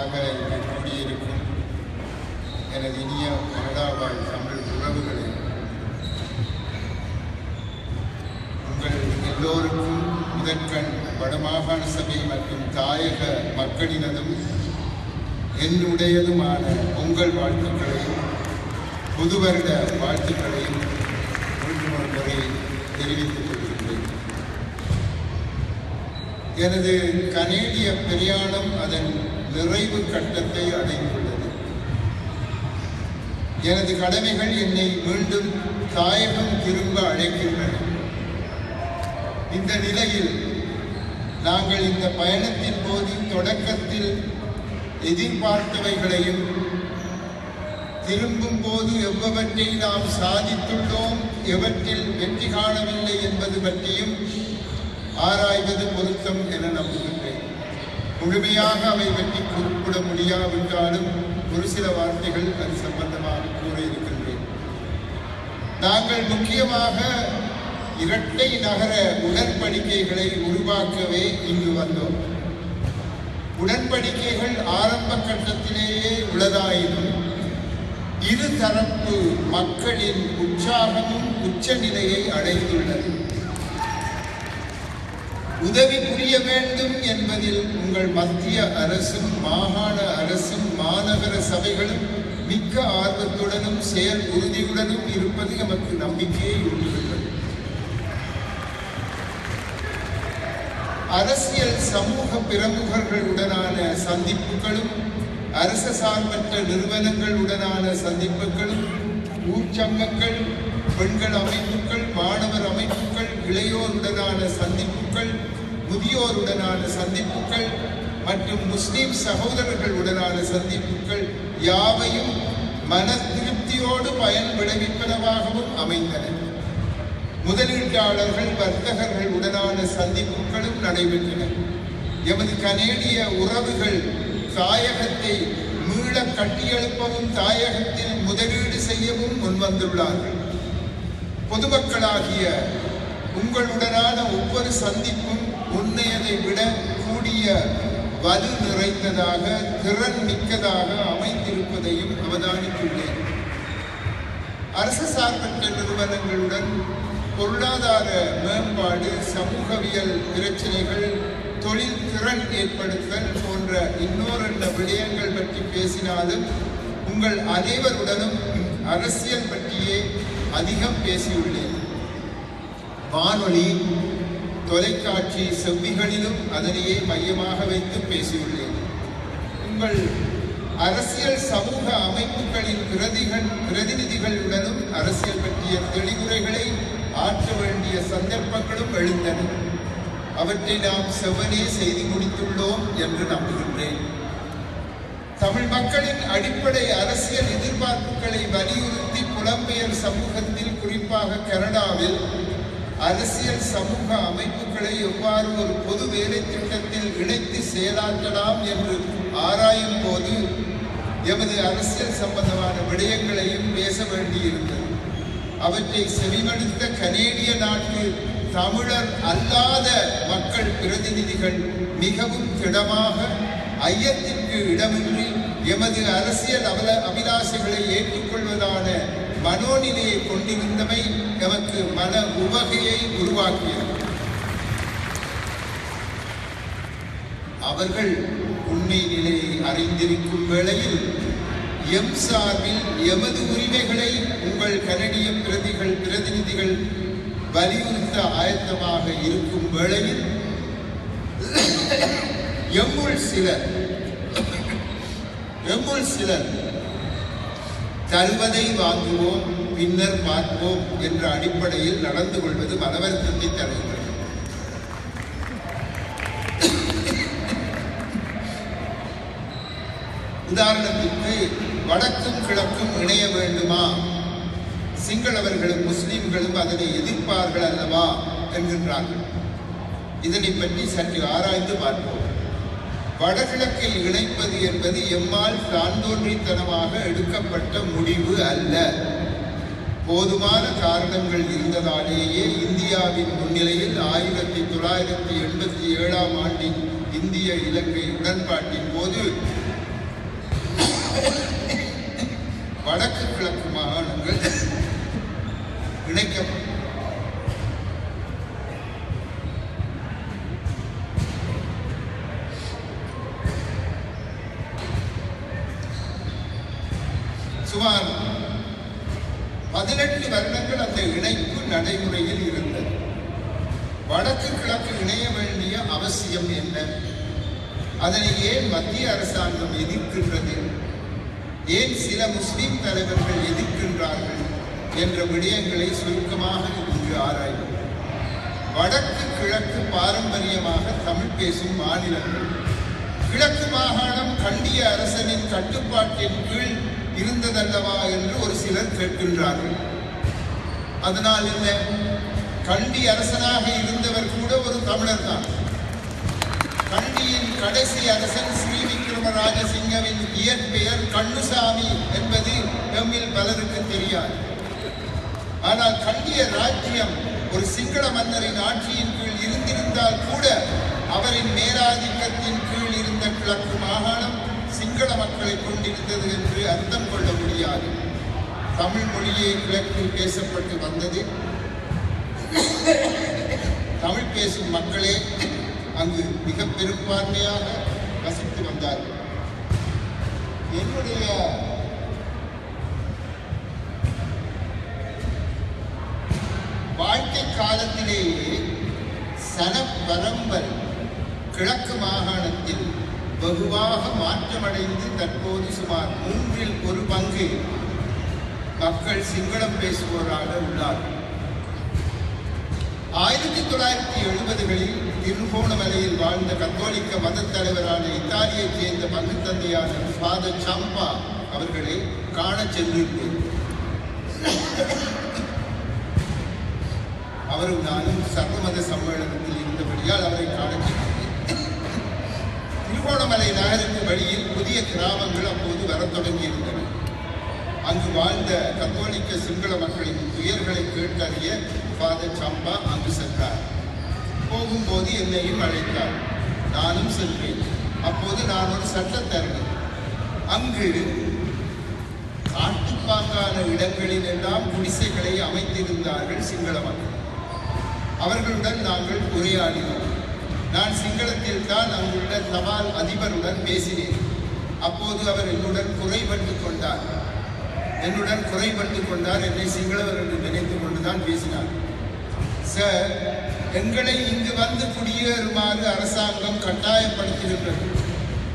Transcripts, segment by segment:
முன்னதாக இங்கு கூடியிருக்கும் எனது இனிய கனடாவாழ் தமிழ் உறவுகளே, உங்கள் எல்லோருக்கும் முதற்கண் வடமாகாண சபை மற்றும் தாயக மக்களினதும் என்னுடையதுமான பொங்கல் வாழ்த்துக்களையும் புது வருட வாழ்த்துக்களையும் மீண்டும் ஒரு முறை தெரிவித்துக் கொள்கின்றேன். எனது கனேடிய பிரயாணம் அதன் நிறைவு கட்டத்தை அடைந்துள்ளது. எனது கடமைகள் என்னை மீண்டும் தாயகம் திரும்ப அழைக்கின்றன. இந்த நிலையில் நாங்கள் இந்த பயணத்தின் போது தொடக்கத்தில் எதிர்பார்த்தவைகளையும் திரும்பும் போது எவ்வவற்றை நாம் சாதித்துள்ளோம், எவற்றில் வெற்றி காணவில்லை என்பது பற்றியும் ஆராய்வது பொருத்தம் என நம்புகின்றேன். முழுமையாக அவை பற்றி குறிப்பிட முடியாவிட்டாலும் ஒரு சில வார்த்தைகள் அது சம்பந்தமாக கூற இருக்கின்றேன். நாங்கள் முக்கியமாக இரட்டை நகர உடன்படிக்கைகளை உருவாக்கவே இங்கு வந்தோம். உடன்படிக்கைகள் ஆரம்ப கட்டத்திலேயே உள்ளதாயினும் இருதரப்பு மக்களின் உற்சாகமும் உச்சநிலையை அடைந்துள்ளது. உதவி புரிய வேண்டும் என்பதில் உங்கள் மத்திய அரசும் மாகாண அரசும் மாநகர சபைகளும் மிக்க ஆர்வத்துடனும் செயல் உறுதியுடனும் இருப்பது எமக்கு நம்பிக்கையை ஊட்டுகிறது. அரசியல் சமூக பிரமுகர்களுடனான சந்திப்புகளும் அரச சார்பற்ற நிறுவனங்களுடனான சந்திப்புகளும் ஊர்ச்சங்கங்கள், பெண்கள் அமைப்புகள், மாணவர் அமைப்புகள், இளையோருடனான சந்திப்புகள், முதியோருடனான சந்திப்புகள் மற்றும் முஸ்லிம் சகோதரர்களுடனான சந்திப்புகள் யாவையும் மன திருப்தியோடு பயன் விளைவிப்பனவாகவும் அமைந்தன. முதலீட்டாளர்கள், வர்த்தகர்கள் உடனான சந்திப்புகளும் நடைபெற்றன. எமது கனேடிய உறவுகள் தாயகத்தை மீள கட்டியெழுப்பவும் தாயகத்தில் முதலீடு செய்யவும் முன்வந்துள்ளார்கள். பொதுமக்களாகிய உங்களுடனான ஒவ்வொரு சந்திப்பும் முன்னையதை விட கூடிய வலு நிறைந்ததாக, திறன் மிக்கதாக அமைந்திருப்பதையும் அவதானித்துள்ளேன். அரசு சார்பற்ற நிறுவனங்களுடன் பொருளாதார மேம்பாடு, சமூகவியல் பிரச்சனைகள், தொழில் திறன் ஏற்படுத்தல் போன்ற இன்னொரு விடயங்கள் பற்றி பேசினாலும் உங்கள் அனைவருடனும் அரசியல் பற்றியே அதிகம் பேசியுள்ளேன். வானொலி, தொலைக்காட்சி செவ்விகளிலும் அதனையே மையமாக வைத்து பேசியுள்ளேன். உங்கள் அரசியல் சமூக அமைப்புகளின் பிரதிநிதிகளுடனும் அரசியல் பற்றிய தெளிவுரைகளை ஆற்ற வேண்டிய சந்தர்ப்பங்களும் எழுந்தன. அவற்றை நாம் செவ்வனே செய்து முடித்துள்ளோம் என்று நம்புகின்றேன். தமிழ் மக்களின் அடிப்படை அரசியல் எதிர்பார்ப்புகளை வலியுறுத்தி புலம்பெயர் சமூகத்தில், குறிப்பாக கனடாவில் அரசியல் சமூக அமைப்புகளை எவ்வாறு ஒரு பொது வேலை திட்டத்தில் இணைத்து செயலாற்றலாம் என்று ஆராயும் போது எமது அரசியல் சம்பந்தமான விடயங்களையும் பேச வேண்டியிருந்தது. அவற்றை செவிமடுத்த கனேடிய நாட்டு தமிழர் அல்லாத மக்கள் பிரதிநிதிகள் மிகவும் திடமாக, ஐயத்திற்கு இடமின்றி எமது அரசியல் அபிலாஷைகளை ஏற்றுக்கொள்வதான மனோநிலையை கொண்டிருந்தமை எமக்கு மன உவகையை உருவாக்கியது. அவர்கள் உண்மை நிலையை அறிந்திருக்கும் வேளையில் எம் சார்பில் எமது உரிமைகளை உங்கள் கனடிய பிரதிநிதிகள் வலியுறுத்த ஆயத்தமாக இருக்கும் வேளையில் எம்முள் சிலர் தருவதை வாங்குவோம், பின்னர் பார்ப்போம் என்ற அடிப்படையில் நடந்து கொள்வது மனவருத்தத்தை தருகிறது. உதாரணத்திற்கு, வடக்கும் கிழக்கும் இணைய வேண்டுமா, சிங்களவர்களும் முஸ்லிம்களும் அதனை எதிர்ப்பார்கள் அல்லவா என்கின்றார்கள். இதனை பற்றி சற்று ஆராய்ந்து பார்ப்போம். வடகிழக்கில் இணைப்பது என்பது எம்மால் தாந்தோன்றித்தனமாக எடுக்கப்பட்ட முடிவு அல்ல. போதுமான காரணங்கள் இருந்ததாலேயே இந்தியாவின் முன்னிலையில் 1987 ஆண்டின் இந்திய இலங்கை உடன்பாட்டின் போது வடக்கு கிழக்கு மாகாணங்கள் இணைக்கப்படும். சுமார் 18 வருடங்கள் அந்த இணைப்பு நடைமுறையில் இருந்தது. வடக்கு கிழக்கு இணைய வேண்டிய அவசியம் என்ன? அதனை ஏன் மத்திய அரசாங்கம் எதிர்க்கின்றது? ஏன் சில முஸ்லிம் தலைவர்கள் எதிர்க்கின்றார்கள் என்ற விடயங்களை சுருக்கமாக இங்கு ஆராய்வோம். வடக்கு கிழக்கு பாரம்பரியமாக தமிழ் பேசும் மாநிலங்கள். கிழக்கு மாகாணம் கண்டிய அரசனின் கட்டுப்பாட்டின் கீழ் இருந்ததல்லவா என்று ஒரு சிலர் கேட்கின்றார்கள். அதனால் என்ன? கண்டி அரசனாக இருந்தவர் கூட ஒரு தமிழர் தான். கண்டியின் கடைசி அரசன் ஸ்ரீ விக்ரம ராஜசிங்கவின் இயற்பெயர் கண்ணுசாமி என்பது எம்மில் பலருக்கு தெரியாது. ஆனால் கண்டிய ராஜ்யம் ஒரு சிங்கள மன்னரின் ஆட்சியின் கீழ் இருந்திருந்தால் கூட அவரின் மேலாதிக்கத்தின் கீழ் இருந்த கிழக்கு மாகாணம் சிங்கள மக்களை கொண்டிருந்தது என்று அர்த்தம் கொள்ள முடியாது. தமிழ் மொழியே கிழக்கில் பேசப்பட்டு வந்தது. தமிழ் பேசும் மக்களே அங்கு மிக பெரும்பான்மையாக வசித்து வந்தார்கள். என்னுடைய வாழ்க்கை காலத்திலேயே சனப்பரம்பல் கிழக்கு மாகாணத்தில் வெகுவாக மாற்றமடைந்து தற்போது சுமார் 1/3 மக்கள் சிங்களம் பேசுவோராக உள்ளார்கள். 1970களில் திருகோணமலையில் வாழ்ந்த கத்தோலிக்க மத தலைவரான இத்தாலியைச் சேர்ந்த பங்கு தந்தையான ஃபாதர் சம்பா அவர்களை காண சென்றிருந்தேன். அவரும் நானும் சர்வமத சம்மேளனத்தில் இருந்தபடியால் அவரை காண சென்றேன். திருகோணமலை நகருக்கு வழியில் புதிய கிராமங்கள் அப்போது வரத் தொடங்கியிருந்தன. அங்கு வாழ்ந்த கத்தோலிக்க சிங்கள மக்களின் துயர்களை கேட்டறிய ஃபாதர் சம்பா அங்கு சென்றார். போகும்போது என்னையும் அழைத்தார். நானும் சென்றேன். அப்போது நான் ஒரு சட்டத்தரணி. அங்கு காட்டுப்பாங்கான இடங்களில் எல்லாம் குடிசைகளை அமைத்திருந்தார்கள் சிங்கள மக்கள். அவர்களுடன் நாங்கள் உரையாடினோம். நான் சிங்களத்தில் தான் அங்குள்ள தபால் அதிபருடன் பேசினேன். அப்போது அவர் என்னுடன் குறைபட்டு கொண்டார். என்னை சிங்களவர் என்று நினைத்து கொண்டுதான் பேசினார். சார், எங்களை இங்கு வந்து குடியேறுமாறு அரசாங்கம் கட்டாயப்படுத்துகின்றது.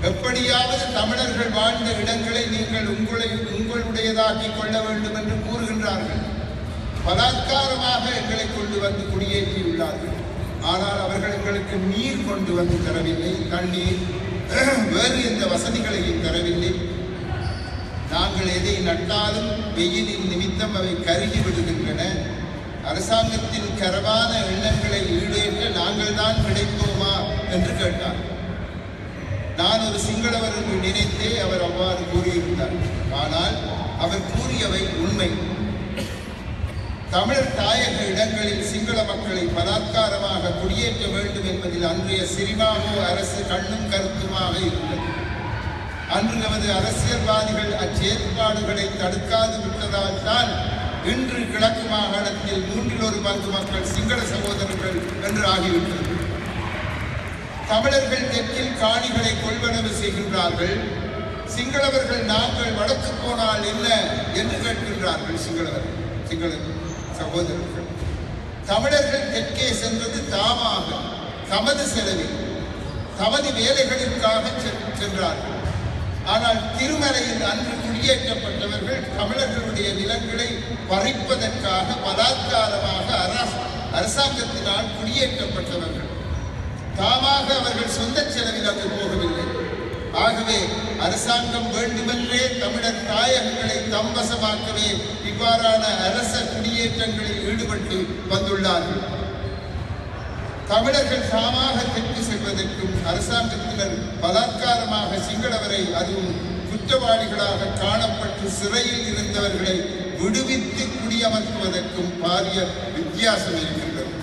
எப்படியாவது தமிழர்கள் வாழ்ந்த இடங்களை நீங்கள் உங்களுடையதாக்கிக் கொள்ள வேண்டும் என்று கூறுகின்றார்கள். பலாத்காரமாக எங்களை கொண்டு வந்து குடியேற்றியுள்ளார்கள். ஆனால் அவர்கள் எங்களுக்கு நீர் கொண்டு வந்து தரவில்லை, தண்ணீர், வேறு எந்த வசதிகளையும் தரவில்லை. நாங்கள் எதை நட்டாலும் வெயிலின் நிமித்தம் அவை கருகி விடுகின்றன. அரசாங்கத்தின் கரவான எண்ணங்களை ஈடேற்ற நாங்கள் தான் கிடைத்தோமா என்று கேட்டார். நான் ஒரு சிங்களவர் என்று நினைத்தே அவர் அவ்வாறு கூறியிருந்தார். ஆனால் அவர் கூறியவை உண்மை. தமிழர் தாயக இடங்களில் சிங்கள மக்களை பலாத்காரமாக குடியேற்ற வேண்டும் என்பதில் அன்றைய சிரிமாவோ அரசு கண்ணும் கருத்துமாக இருந்தது. அன்று நமது அரசியல்வாதிகள் அச்சேற்பாடுகளை தடுக்காது விட்டதால் தான் இன்று கிழக்கு மாகாணத்தில் 1/3 மக்கள் சிங்கள சகோதரர்கள் என்று ஆகிவிட்டது. தமிழர்கள் தெற்கில் காணிகளை கொள்வனவு செய்கின்றார்கள். சிங்களவர்கள் நாங்கள் வடக்கு போனால் என்ன என்று கேட்கின்றார்கள். சிங்கள சகோதரர்கள் தமிழர்கள் தெற்கே சென்றது தாமாக, தமது செலவில், தமது வேலைகளுக்காக சென்றார்கள். ஆனால் திருமலையில் அன்று குடியேற்றப்பட்டவர்கள் தமிழர்களுடைய நிலங்களை பறிப்பதற்காக பலாத்காரமாக அரசாங்கத்தினால் குடியேற்றப்பட்டவர்கள். தாமாக அவர்கள் சொந்த செலவில் அங்கு போகவில்லை. ஆகவே அரசாங்கம் வேண்டுமென்றே தமிழர் தாயகங்களை தம்பசமாக்கவே இவ்வாறான அரச குடியேற்றங்களில் ஈடுபட்டு வந்துள்ளார்கள். தமிழர்கள் தாமாக தெற்கு செல்வதற்கும் அரசாங்கத்தினர் பலாத்காரமாக சிங்களவரை, அதுவும் குற்றவாளிகளாக காணப்பட்டு சிறையில் இருந்தவர்களை விடுவித்து குடியமர்த்துவதற்கும் பாரிய வித்தியாசம் இருக்கின்றது.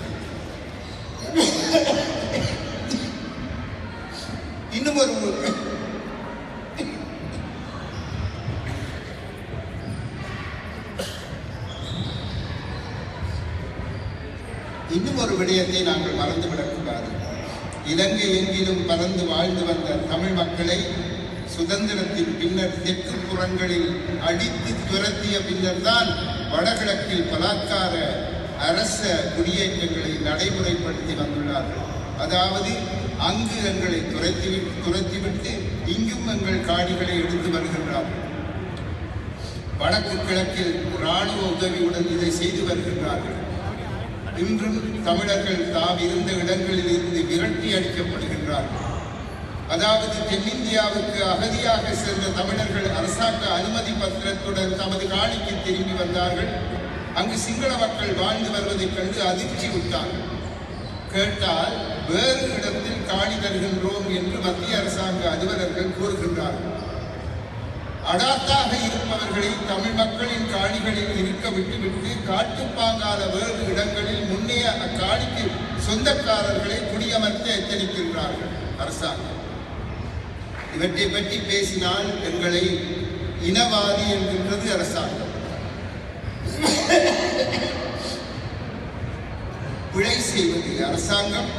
இன்னும் ஒரு விடயத்தை நாங்கள் மறந்துவிடக்கூடாது. இலங்கை எங்கிலும் பறந்து வாழ்ந்து வந்த தமிழ் மக்களை சுதந்திரத்தின் பின்னர் தெற்கு புறங்களில் அடித்து துரத்திய பின்னர் தான் வடகிழக்கில் பலாத்கார அரச குடியேற்றங்களை நடைமுறைப்படுத்தி வந்துள்ளார்கள். அதாவது அங்கு எங்களை துரத்திவிட்டு இங்கும் எங்கள் காணிகளை எடுத்து வருகின்றார்கள். வடக்கு கிழக்கில் இராணுவ உதவியுடன் இதை செய்து வருகின்றார்கள். இன்றும் தமிழர்கள் தாம் இருந்த இடங்களில் இருந்து விரட்டி அடிக்கப்படுகின்றார்கள். அதாவது தென்னிந்தியாவுக்கு அகதியாக சென்ற தமிழர்கள் அரசாங்க அனுமதி பத்திரத்துடன் தமது காணிக்கு திரும்பி வந்தார்கள். அங்கு சிங்கள மக்கள் வாழ்ந்து வருவதைக் கண்டு அதிர்ச்சி விட்டார்கள். கேட்டால் வேறு இடத்தில் காணி தருகின்றோம் என்று மத்திய அரசாங்க அலுவலர்கள் கூறுகின்றார்கள். அடாத்தாக இருப்பவர்களை தமிழ் மக்களின் காணிகளில் இருக்க விட்டுவிட்டு காட்டுப்பாங்கான வேறு இடங்களில் முன்னே அக்காணிக்கு சொந்தக்காரர்களை குடியமர்த்த எச்சரிக்கின்றார்கள் அரசாங்கம். இவற்றை பற்றி பேசினால் எங்களை இனவாதி என்கின்றது அரசாங்கம். பிழை செய்வது அரசாங்கம்.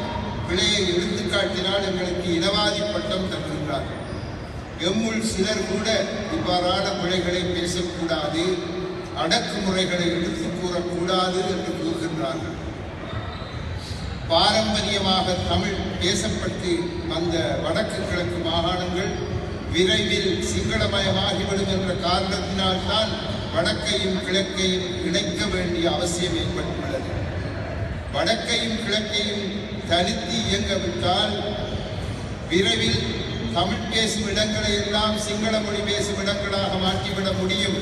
பிழையை எடுத்துக்காட்டினால் எங்களுக்கு இனவாதி பட்டம் தருகின்றார்கள். எம்முள் சிலர் கூட இவ்வாறான பிழைகளை பேசக்கூடாது, அடக்குமுறைகளை எடுத்து கூறக்கூடாது என்று கூறுகின்றார்கள். பாரம்பரியமாக தமிழ் பேசப்பட்டு வந்த வடக்கு கிழக்கு மாகாணங்கள் விரைவில் சிங்களமயமாகிவிடும் என்ற காரணத்தினால்தான் வடக்கையும் கிழக்கையும் இணைக்க வேண்டிய அவசியம் ஏற்பட்டுள்ளது. வடக்கையும் கிழக்கையும் தனித்து இயங்கவிட்டால் விரைவில் தமிழ் பேசும் இடங்களை எல்லாம் சிங்கள மொழி பேசும் இடங்களாக மாற்றிவிட முடியும்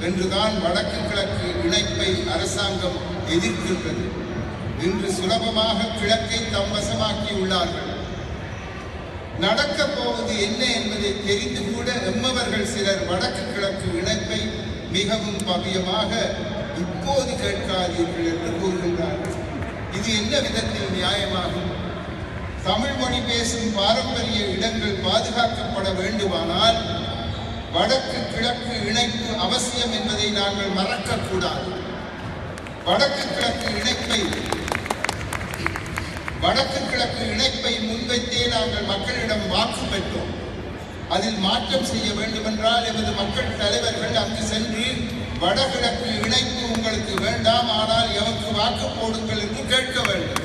என்றுதான் வடக்கு கிழக்கு இணைப்பை அரசாங்கம் எதிர்க்கின்றது. இன்று சுலபமாக கிழக்கை தம் வசமாக்கி உள்ளார்கள். நடக்கப் போவது என்ன என்பதை தெரிந்து கூட எம்மவர்கள் சிலர் வடக்கு கிழக்கு இணைப்பை மிகவும் பவியமாக இப்போது கேட்காதீர்கள் என்று கூறுகின்றார்கள். இது என்ன விதத்தில் நியாயமாகும்? தமிழ் மொழி பேசும் பாரம்பரிய இடங்கள் பாதுகாக்கப்பட வேண்டுமானால் வடக்கு கிழக்கு இணைப்பு அவசியம் என்பதை நாங்கள் மறக்கக்கூடாது. வடக்கு கிழக்கு இணைப்பை முன்வைத்தே நாங்கள் மக்களிடம் வாக்கு பெற்றோம். அதில் மாற்றம் செய்ய வேண்டுமென்றால் எமது மக்கள் தலைவர்கள் அங்கு சென்று வடகிழக்கு இணைப்பு உங்களுக்கு வேண்டாம், ஆனால் எமக்கு வாக்கு போடுங்கள் என்று கேட்க வேண்டும்.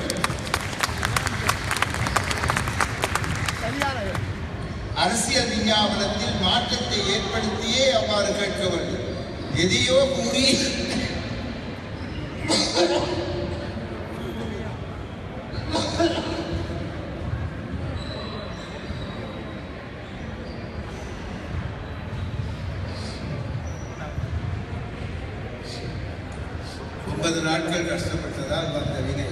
அரசியல் விஞ்ஞாபனத்தில் மாற்றத்தை ஏற்படுத்தியே அவ்வாறு கேட்க வேண்டும். எதையோ கூறி நாட்கள் கஷ்டப்பட்டதால் வந்த வினை.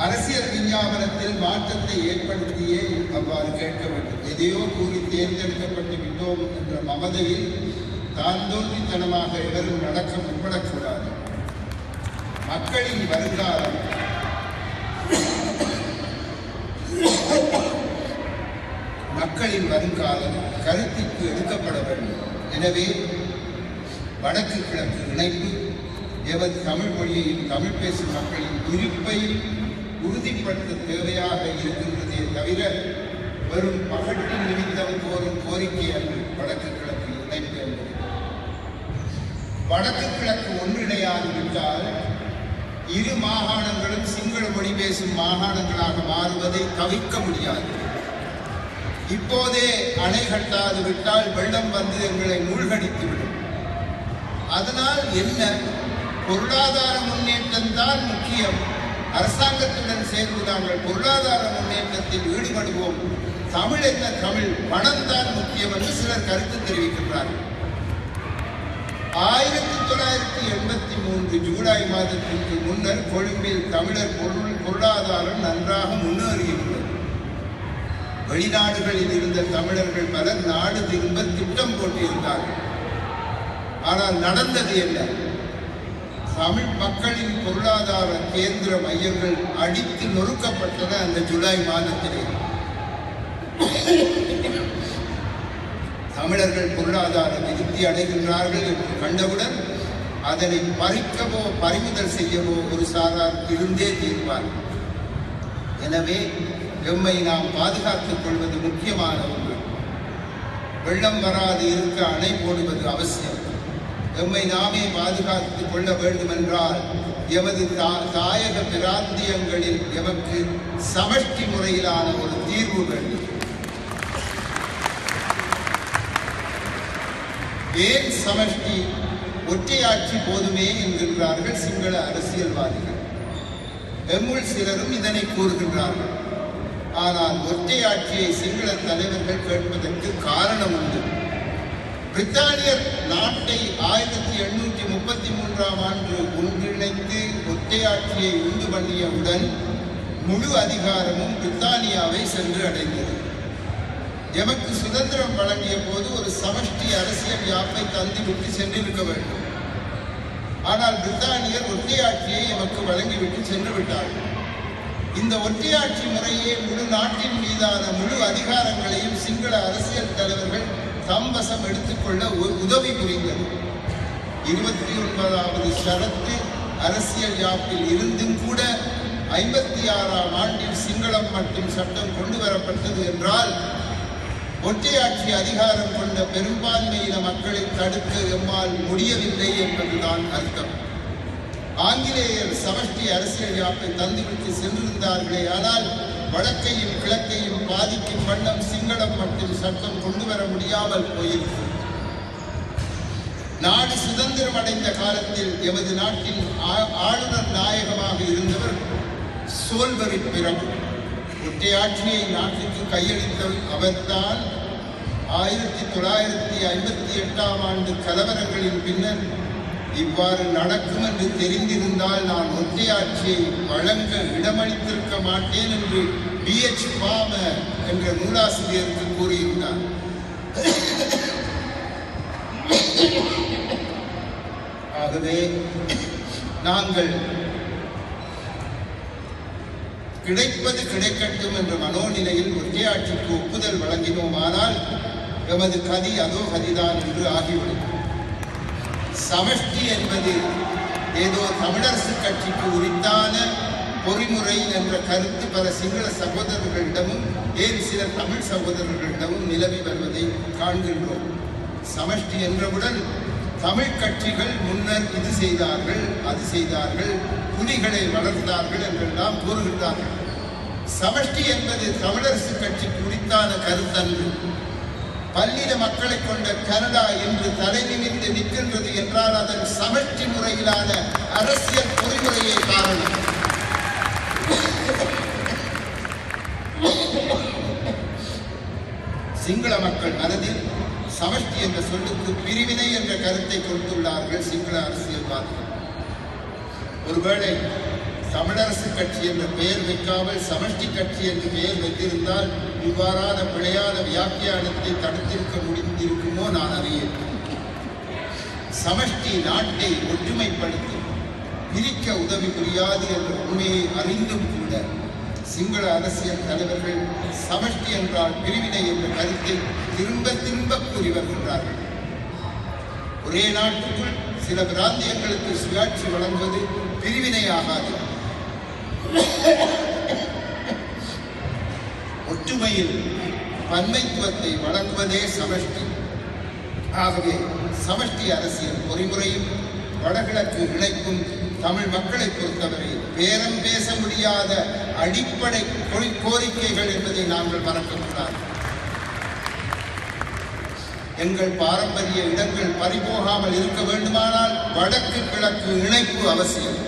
அரசியல் விஞ்ஞாபனத்தில் மாற்றத்தை ஏற்படுத்தியே அவ்வாறு கேட்க வேண்டும். எதையோ கூறி தேர்ந்தெடுக்கப்பட்டு விட்டோம் என்ற மமதையில் தான் தோன்றித்தனமாக எவரும் நடக்க முற்படக்கூடாது. மக்களின் வருங்காலம் கருத்திற்கு எடுக்கப்பட வேண்டும். எனவே வடக்கு கிழக்கு இணைப்பு எவர் தமிழ் மொழியையும் தமிழ் பேசும் மக்களின் இருப்பையும் உறுதிப்படுத்த தேவையாக இருக்கின்றதே தவிர வெறும் பகட்டின் நிமித்தம் கோரும் கோரிக்கை அன்று வடக்கு கிழக்கு இணைப்பு என்பது. வடக்கு கிழக்கு ஒன்றிணையாகிவிட்டால் இரு மாகாணங்களும் சிங்கள மொழி பேசும் மாகாணங்களாக மாறுவதை தவிர்க்க முடியாது. இப்போதே அணை கட்டாது விட்டால் வெள்ளம் வந்து எங்களை மூழ்கடித்துவிடும். அதனால் என்ன? பொருளாதார முன்னேற்றம் தான் முக்கியம். அரசாங்கத்துடன் சேர்ந்து நாங்கள் பொருளாதார முன்னேற்றத்தில் ஈடுபடுவோம். தமிழ் என்ன தமிழ், பணம் தான் முக்கியம் என்று சிலர் கருத்து தெரிவிக்கின்றார்கள். 1983 ஜூலை மாதத்திற்கு முன்னர் கொழும்பில் தமிழர் பொருளாதாரம் நன்றாக முன்னேறியுள்ளது. வெளிநாடுகளில் இருந்த தமிழர்கள் பலர் நாடு திரும்ப திட்டம் போட்டிருந்தார்கள். ஆனால் நடந்தது என்ன? தமிழ் மக்களின் பொருளாதார கேந்திர மையங்கள் அடித்து நொறுக்கப்பட்டன. அந்த ஜூலை மாதத்திலே தமிழர்கள் பொருளாதார விருத்தி அடைகின்றார்கள் என்று கண்டவுடன் அதனை பறிக்கவோ பறிமுதல் செய்யவோ ஒரு சாரார் இருந்தே தீர்வார். எனவே எம்மை நாம் பாதுகாத்துக் கொள்வது முக்கியமான ஒன்று. வெள்ளம் வராது இருக்க அணை போடுவது அவசியம். எம்மை நாமே பாதுகாத்துக் கொள்ள வேண்டுமென்றால் எமது தாயக பிராந்தியங்களில் எமக்கு சமஷ்டி முறையிலான ஒரு தீர்வு வேண்டும். ஏன் சமஷ்டி? ஒற்றையாட்சி போதுமே என்கின்றார்கள் சிங்கள அரசியல்வாதிகள். எம்முள் சிலரும் இதனை கூறுகின்றார்கள். ஆனால் ஒற்றையாட்சியை சிங்கள தலைவர்கள் கேட்பதற்கு காரணம் உண்டு. பிரித்தானியர் நாட்டை 1833 ஒன்றிணைத்து ஒற்றையாட்சியை உண்டு பண்ணியவுடன் முழு அதிகாரமும் பிரித்தானியாவை சென்று அடைந்தது. எமக்கு சுதந்திரம் வழங்கிய போது ஒரு சமஷ்டி அரசியல் யாப்பை தந்துவிட்டு சென்றிருக்க வேண்டும். ஆனால் பிரித்தானியர் ஒற்றையாட்சியை எமக்கு வழங்கிவிட்டு சென்று விட்டார்கள். இந்த ஒற்றையாட்சி முறையே முழு நாட்டின் மீதான முழு அதிகாரங்களையும் சிங்கள அரசியல் தலைவர்கள் தம்வசம் எடுத்துக்கொள்ள உதவி புரிந்தது. 29வது ஷரத்து அரசியல் யாப்பில் இருந்தும் கூட 56ஆம் ஆண்டில் சிங்களம் மட்டும் சட்டம் கொண்டு வரப்பட்டது என்றால் ஒற்றையாட்சி அதிகாரம் கொண்ட பெரும்பான்மையின மக்களை தடுக்க எம்மால் முடியவில்லை என்பதுதான் அர்த்தம். ஆங்கிலேயர் சமஷ்டி அரசியல் யாப்பை தந்துவிட்டு சென்றிருந்தார்களே, ஆனால் வடக்கையும் கிழக்கையும் பாதிக்கும் வண்ணம் சிங்களம் மட்டும் சட்டம் கொண்டு வர முடியாமல் போயிருக்கும். நாடு சுதந்திரம் அடைந்த காலத்தில் எமது நாட்டின் ஆளுநர் நாயகமாக இருந்தவர் சோல்பரி பிரபு. ஒற்றையாட்சியை நாட்டுக்கு கையளித்த அவர்தான் 1958ஆம் ஆண்டு கலவரங்களின் பின்னர் இவ்வாறு நடக்கும் என்று தெரிந்திருந்தால் நான் ஒற்றையாட்சியை வழங்க இடமளித்திருக்க மாட்டேன் என்று B.H. பாமர் என்ற நூலாசிரியருக்கு கூறியிருந்தார். ஆகவே நாங்கள் கிடைப்பது கிடைக்கட்டும் என்ற மனோநிலையில் ஒற்றையாட்சிக்கு ஒப்புதல் வழங்கினோமானால் எமது கதி அதோ கதிதான் என்று ஆகிவிடும். சமஷ்டி என்பது ஏதோ தமிழரசு கட்சிக்கு உரித்தான பொறிமுறை என்ற கருத்து பல சிங்கள சகோதரர்களிடமும் ஏன் சில தமிழ் சகோதரர்களிடமும் நிலவி வருவதை காண்கின்றோம். சமஷ்டி என்றவுடன் தமிழ் கட்சிகள் முன்னர் இது செய்தார்கள், அது செய்தார்கள், புலிகளை வளர்த்தார்கள் என்றெல்லாம் கூறுகின்றார்கள். சமஷ்டி என்பது தமிழரசு கட்சிக்கு உரித்தான கருத்தன்று. பல்லின மக்களை கொண்ட கனடா என்று தலை நிமிர்ந்து நிற்கின்றது என்றால் அதன் சமஷ்டி முறையிலான அரசியல் பொறிமுறையே காரணம். சிங்கள மக்கள் மனதில் சமஷ்டி என்ற சொல்லுக்கு பிரிவினை என்ற கருத்தை கொடுத்துள்ளார்கள் சிங்கள அரசியல்வாதிகள். ஒருவேளை தமிழரசு கட்சி என்ற பெயர் வைக்காமல் சமஷ்டி கட்சி என்று பெயர் வைத்திருந்தால் இவ்வாறான பிழையான வியாக்கியானத்தை தடுத்திருக்க முடிந்திருக்குமோ நான் அறியேன். சமஷ்டி நாட்டை ஒற்றுமைப்படுத்தும், பிரிக்க உதவி புரியாது என்ற உண்மையை அறிந்தும் கூட சிங்கள அரசியல் தலைவர்கள் சமஷ்டி என்றால் பிரிவினை என்ற கருத்தை திரும்ப திரும்ப கூறி வருகின்றார்கள். ஒரே நாட்டுக்குள் சில பிராந்தியங்களுக்கு சுயாட்சி வழங்குவது பிரிவினை ஆகாது. ஒற்றுமையில் பன்மைத்துவத்தை வழங்குவதே சமஷ்டி. ஆகவே சமஷ்டி அரசியல் பொறிமுறையும் வடகிழக்கு இணைப்பும் தமிழ் மக்களை பொறுத்தவரை பேரம் பேச முடியாத அடிப்படை கோரிக்கைகள் என்பதை நாங்கள் மறக்கக்கூடாது. எங்கள் பாரம்பரிய இடங்கள் பறிபோகாமல் இருக்க வேண்டுமானால் வடக்கு கிழக்கு இணைப்பு அவசியம்.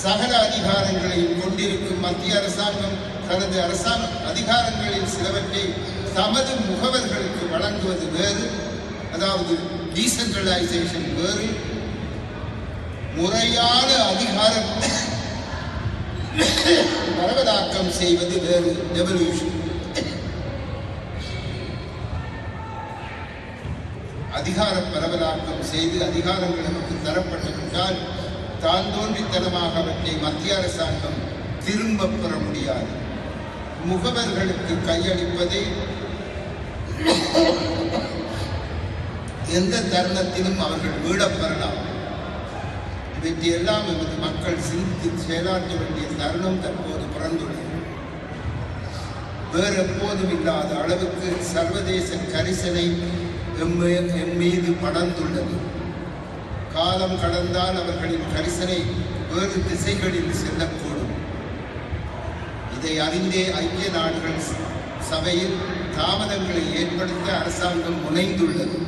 சகல அதிகாரங்களையும் கொண்டிருக்கும் மத்திய அரசாங்கம் தனது அரசாங்க அதிகாரங்களில் சிலவற்றை தமது முகவர்களுக்கு வழங்குவது வேறு, அதாவது டீசென்ட்ரலைசேஷன் வேறு, முறையான அதிகாரம் பரவலாக்கம் செய்வது வேறு, டெவல்யூஷன். அதிகார பரவலாக்கம் செய்து அதிகாரங்கள் நமக்கு தரப்பட்டுவிட்டால் தான் தோன்றித்தனமாக அவற்றை மத்திய அரசாங்கம் திரும்ப பெற முடியாது. முகவர்களுக்கு கையளிப்பதை எந்த தருணத்திலும் அவர்கள் மீளப்பெறலாம். இவற்றையெல்லாம் எமது மக்கள் சிந்தித்து செயலாற்ற வேண்டிய தருணம் தற்போது பிறந்துள்ளது. வேறு எப்போதும் இல்லாத அளவுக்கு சர்வதேச கரிசனை எம் மீது படர்ந்துள்ளது. காலம் கடந்தால் அவர்களின் கரிசனை வேறு திசைகளில் செல்லக்கூடும். இதை அறிந்தே ஐக்கிய நாடுகள் சபையில் தாமதங்களை ஏற்படுத்த அரசாங்கம் முனைந்துள்ளது.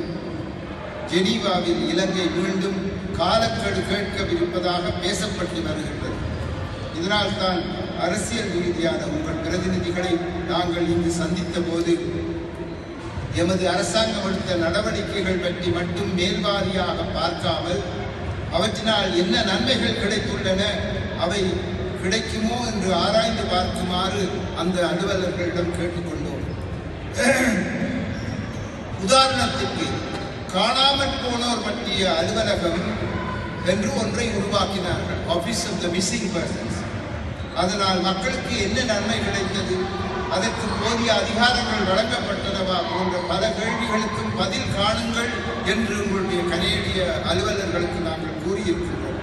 ஜெனீவாவில் இலங்கை மீண்டும் காலக்கெடு கேட்கவிருப்பதாக பேசப்பட்டு வருகின்றது. இதனால் தான் அரசியல் ரீதியான உங்கள் பிரதிநிதிகளை நாங்கள் இங்கு சந்தித்த போது எமது அரசாங்கம் எடுத்த நடவடிக்கைகள் பற்றி மட்டும் மேல்வாரியாக பார்க்காமல் அவற்றினால் என்ன நன்மைகள் கிடைத்துள்ளன, அவை கிடைக்குமோ என்று ஆராய்ந்து பார்க்குமாறு அந்த அலுவலர்களிடம் கேட்டுக்கொண்டோம். உதாரணத்திற்கு காணாமல் போனோர் பற்றிய அலுவலகம் என்று ஒன்றை உருவாக்கினார்கள், office of the missing persons. அதனால் மக்களுக்கு என்ன நன்மை கிடைத்தது, அதற்கு போதிய அதிகாரங்கள் வழங்கப்பட்டனவா போன்ற பல கேள்விகளுக்கும் பதில் காணுங்கள் என்று உங்களுடைய கனேடிய அலுவலர்களுக்கு நாங்கள் கூறியிருக்கின்றோம்.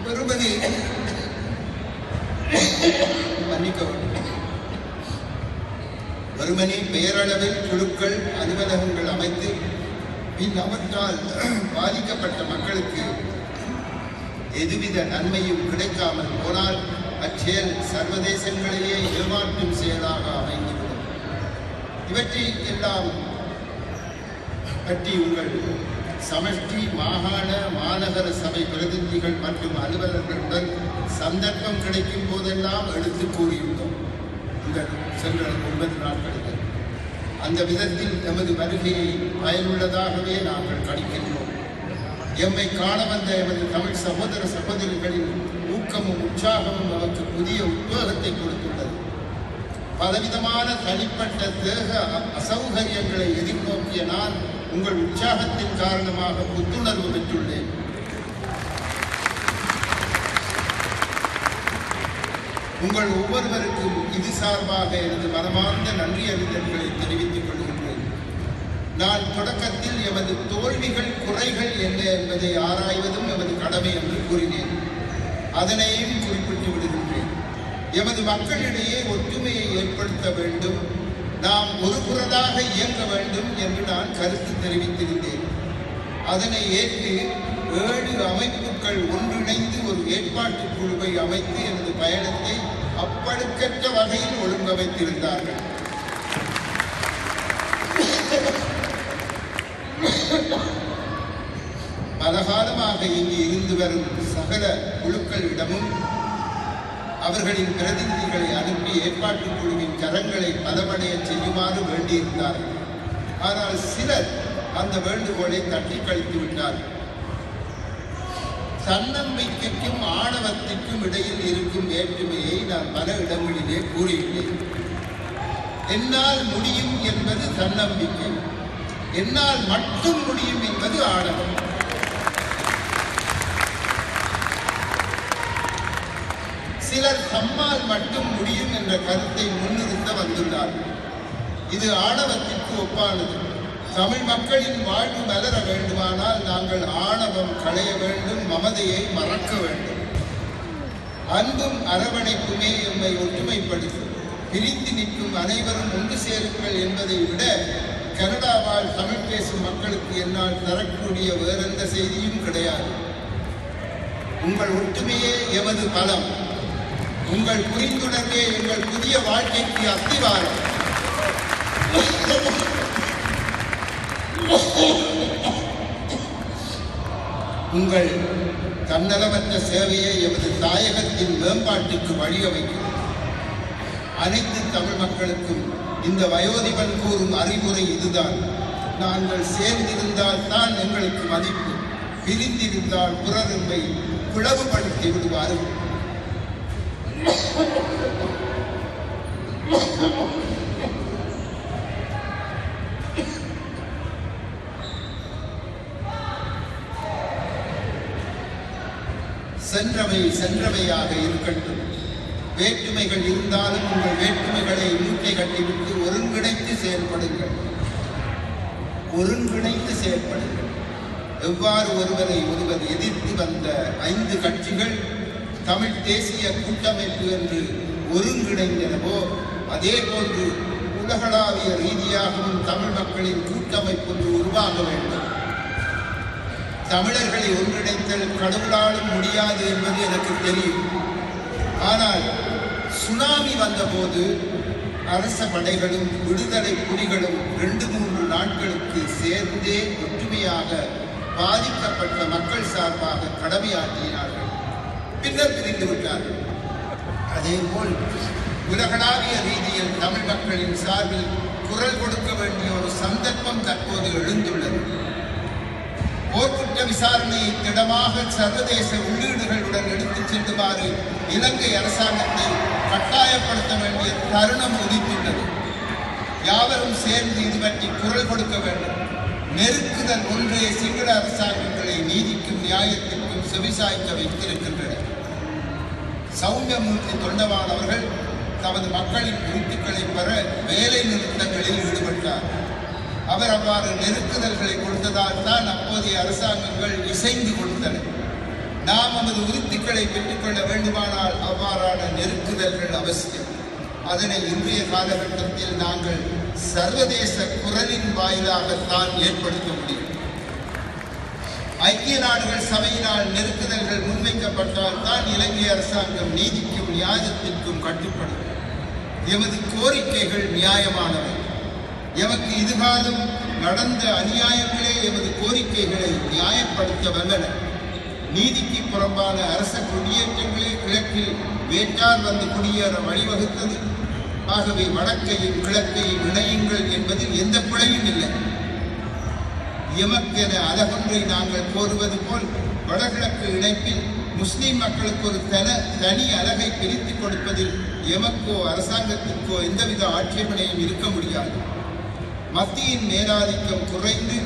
வெறுமனே வெறுமனே பெயரளவில் குழுக்கள் அலுவலகங்கள் அமைத்து பின் அவற்றால் பாதிக்கப்பட்ட மக்களுக்கு எதுவித நன்மையும் கிடைக்காமல் போனால் அச்செயல் சர்வதேசங்களையே ஏமாற்றும் செயலாக அமைந்துவிடும். இவற்றை எல்லாம் பற்றி உங்கள் சமஷ்டி, மாகாண, மாநகர சபை பிரதிநிதிகள் மற்றும் அலுவலர்களுடன் சந்தர்ப்பம் கிடைக்கும் போதெல்லாம் எடுத்து கூறியுள்ளோம். இந்த சென்ற 9 நாட்களுக்கு அந்த விதத்தில் எமது வருகையை பயனுள்ளதாகவே நாங்கள் கணிக்கின்றோம். எம்மை காண வந்த எமது தமிழ் சகோதர சகோதரிகளின் ஊக்கமும் உற்சாகமும் நமக்கு புதிய உத்வேகத்தை கொடுத்துள்ளது. பலவிதமான தனிப்பட்ட தேக அசௌகரியங்களை எதிர்நோக்கிய நான் உங்கள் உற்சாகத்தின் காரணமாக புத்துணர்வு பெற்றுள்ளேன். உங்கள் ஒவ்வொருவருக்கும் இது சார்பாக எனது மனமார்ந்த நன்றி அறிதல்களை தெரிவித்துக் கொள்கின்றேன். நான் தொடக்கத்தில் எமது தோல்விகள், குறைகள் என்ன என்பதை ஆராய்வதும் எமது கடமை என்று கூறினேன். அதனையும் குறிப்பிட்டு விடுகின்றேன். எமது மக்களிடையே ஒற்றுமையை ஏற்படுத்த வேண்டும், நாம் ஒரு குரலாக இயங்க வேண்டும் என்று நான் கருத்து தெரிவித்திருந்தேன். அதனை ஏற்று 7 அமைப்புகள் ஒன்றிணைந்து ஒரு ஏற்பாட்டு குழுவை அமைத்து எனது பயணத்தை அப்பழுக்கற்ற வகையில் ஒழுங்கமைத்திருந்தார்கள். பலகாலமாக இங்கு இருந்து வரும் சகல குழுக்களிடமும் அவர்களின் பிரதிநிதிகளை அனுப்பி ஏற்பாட்டுக் குழுவின் கரங்களை பலமடைய செய்யுமாறு வேண்டியிருந்தார்கள். ஆனால் சிலர் அந்த வேண்டுகோளை தட்டி கழித்து விட்டார்கள். தன்னம்பிக்கைக்கும் ஆணவத்திற்கும் இடையில் இருக்கும் வேற்றுமையை நான் பல இடங்களிலே கூறியுள்ளேன். என்னால் முடியும் என்பது தன்னம்பிக்கை, என்னால் மட்டும் முடியும் என்பது ஆணவம். சிலர் தம்மால் மட்டும் முடியும் என்ற கருத்தை முன்னிறுத்த வந்துள்ளார்கள். இது ஆணவத்திற்கு ஒப்பானது. தமிழ் மக்களின் வாழ்வு மலர வேண்டுமானால் நாங்கள் ஆணவம் களைய வேண்டும், மமதையை மறக்க வேண்டும். அன்பும் அரவணைப்புமே எம்மை ஒற்றுமைப்படுத்தும். பிரிந்து நிற்கும் அனைவரும் ஒன்று சேருங்கள் என்பதை விட கனடாவால் தமிழ் பேசும் மக்களுக்கு என்னால் தரக்கூடிய வேறெந்த செய்தியும் கிடையாது. உங்கள் ஒற்றுமையே எமது பலம், உங்கள் புரிந்துணர்வே எங்கள் புதிய வாழ்க்கைக்கு அத்திவாரம். உங்கள் தன்னலமற்ற சேவையை எமது தாயகத்தின் மேம்பாட்டுக்கு வழியமைக்கும். அனைத்து தமிழ் மக்களுக்கும் இந்த வயோதிபன் கூறும் அறிவுரை இதுதான். நாங்கள் சேர்ந்திருந்தால் தான் எங்களுக்கு மதிப்பு, பிரிந்திருந்தால் பிறர் எம்மை பிளவுபடுத்தி விடுவார்கள். சென்றவை சென்றவையாக இருக்கட்டும். வேற்றுமைகள் இருந்தாலும் உங்கள் வேற்றுமைகளை மூட்டை கட்டிவிட்டு ஒருங்கிணைத்து செயல்படுங்கள். எவ்வாறு ஒருவரை ஒருவர் எதிர்த்து வந்த 5 கட்சிகள் தமிழ் தேசிய கூட்டமைப்பு என்று ஒருங்கிணைந்தனவோ அதே போன்று உலகளாவிய ரீதியாகவும் தமிழ் மக்களின் கூட்டமைப்பு ஒன்று உருவாக வேண்டும். தமிழர்களை ஒன்றிணைத்தல் கடவுளாலும் முடியாது என்பது எனக்கு தெரியும். ஆனால் சுனாமி வந்தபோது அரச படைகளும் விடுதலை புலிகளும் 2-3 நாட்களுக்கு சேர்ந்தே ஒற்றுமையாக பாதிக்கப்பட்ட மக்கள் சார்பாக கடமையாற்றினார்கள். பின்னர் பிரிந்து விட்டார்கள். அதேபோல் உலகளாவிய ரீதியில் தமிழ் மக்களின் சார்பில் குரல் கொடுக்க வேண்டிய ஒரு சந்தர்ப்பம் தற்போது எழுந்துள்ளது. போர்க்குற்ற விசாரணையை திடமாக சர்வதேச உள்ளீடுகளுடன் எடுத்துச் செல்லுமாறு இலங்கை அரசாங்கத்தை கட்டாயப்படுத்த வேண்டிய தருணம் உதித்துள்ளது. யாவரும் சேர்ந்து இது பற்றி குரல் கொடுக்க வேண்டும். நெருக்குதல் ஒன்றே சிங்கள அரசாங்கங்களை நீதிக்கும் நியாயத்திற்கும் செவிசாய்க்க வைத்திருக்கின்றன. சௌமியமூர்த்தி தொண்டமான் அவர்கள் தமது மக்களின் உறுப்புகளை பெற வேலை நிறுத்தங்களில் ஈடுபட்டார். அவர் அவ்வாறு நெருக்குதல்களை கொடுத்ததால் தான் அப்போதைய அரசாங்கங்கள் இசைந்து கொடுத்தன. நாம் நமது உறுப்புகளை பெற்றுக்கொள்ள வேண்டுமானால் அவ்வாறான நெருக்குதல்கள் அவசியம். அதனை இன்றைய காலகட்டத்தில் நாங்கள் சர்வதேச குரலின் வாயிலாகத்தான் ஏற்படுத்த முடியும். ஐக்கிய நாடுகள் சபையினால் நெருக்குதல்கள் முன்வைக்கப்பட்டால் தான் இலங்கை அரசாங்கம் நீதிக்கும் நியாயத்திற்கும் கட்டுப்படும். எமது கோரிக்கைகள் நியாயமானவை. எமக்கு இதுகாலம் நடந்த அநியாயங்களே எமது கோரிக்கைகளை நியாயப்படுத்த வல்லன. நீதிக்கு புறம்பான அரச குடியேற்றங்களே கிழக்கில் வேட்டார் வந்து குடியேற வழிவகுத்தது. ஆகவே வடக்கையும் கிழக்கையும் இணையுங்கள் என்பதில் எந்த பிழையும் இல்லை. எமக்கென அழகொன்றை நாங்கள் கோருவது போல் வடகிழக்கு இணைப்பில் முஸ்லிம் மக்களுக்கு ஒரு தனி அழகை பிரித்துக் கொடுப்பதில் எமக்கோ அரசாங்கத்திற்கோ எந்தவித ஆட்சேபனையும் இருக்க முடியாது. மத்தியின் மேலாதிக்கம் குறைந்து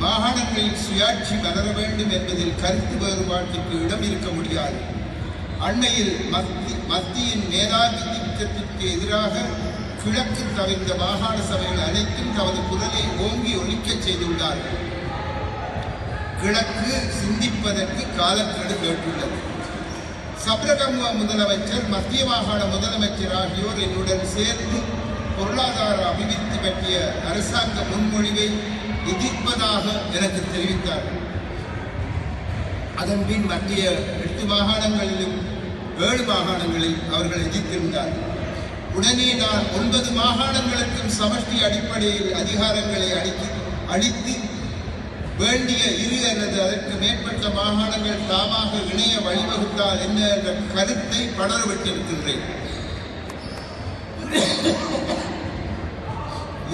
மாகாணங்களில் சுயாட்சி வளர வேண்டும் என்பதில் கருத்து வேறுபாட்டுக்கு இடம் இருக்க முடியாது. அண்மையில் மத்தியின் மேலாதிக்கத்திற்கு எதிராக கிழக்கு தவிர்த்த மாகாண சபைகள் அனைத்தும் தமது குரலை ஓங்கி ஒலிக்கச் செய்துள்ளார்கள். கிழக்கு சிந்திப்பதற்கு காலக்கெடு கேட்டுள்ளது. சப்ரகமுவ முதலமைச்சர், மத்திய மாகாண முதலமைச்சர் ஆகியோர் என்னுடன் சேர்ந்து பொருளாதார அபிவிருத்தி பற்றிய அரசாங்க முன்மொழிவை எதிர்ப்பதாக எனக்கு தெரிவித்தார்கள். அதன்பின் மத்திய 8 மாகாணங்களிலும் 7 மாகாணங்களில் அவர்கள் எதிர்த்திருந்தார்கள். உடனே நான் 9 மாகாணங்களுக்கும் சமஷ்டி அடிப்படையில் அதிகாரங்களை அளித்து வேண்டிய 2 அல்லது அதற்கு மேற்பட்ட மாகாணங்கள் தாமாக இணைய வழிவகுத்தால் என்ன என்ற கருத்தை படரவிட்டிருக்கின்றேன்.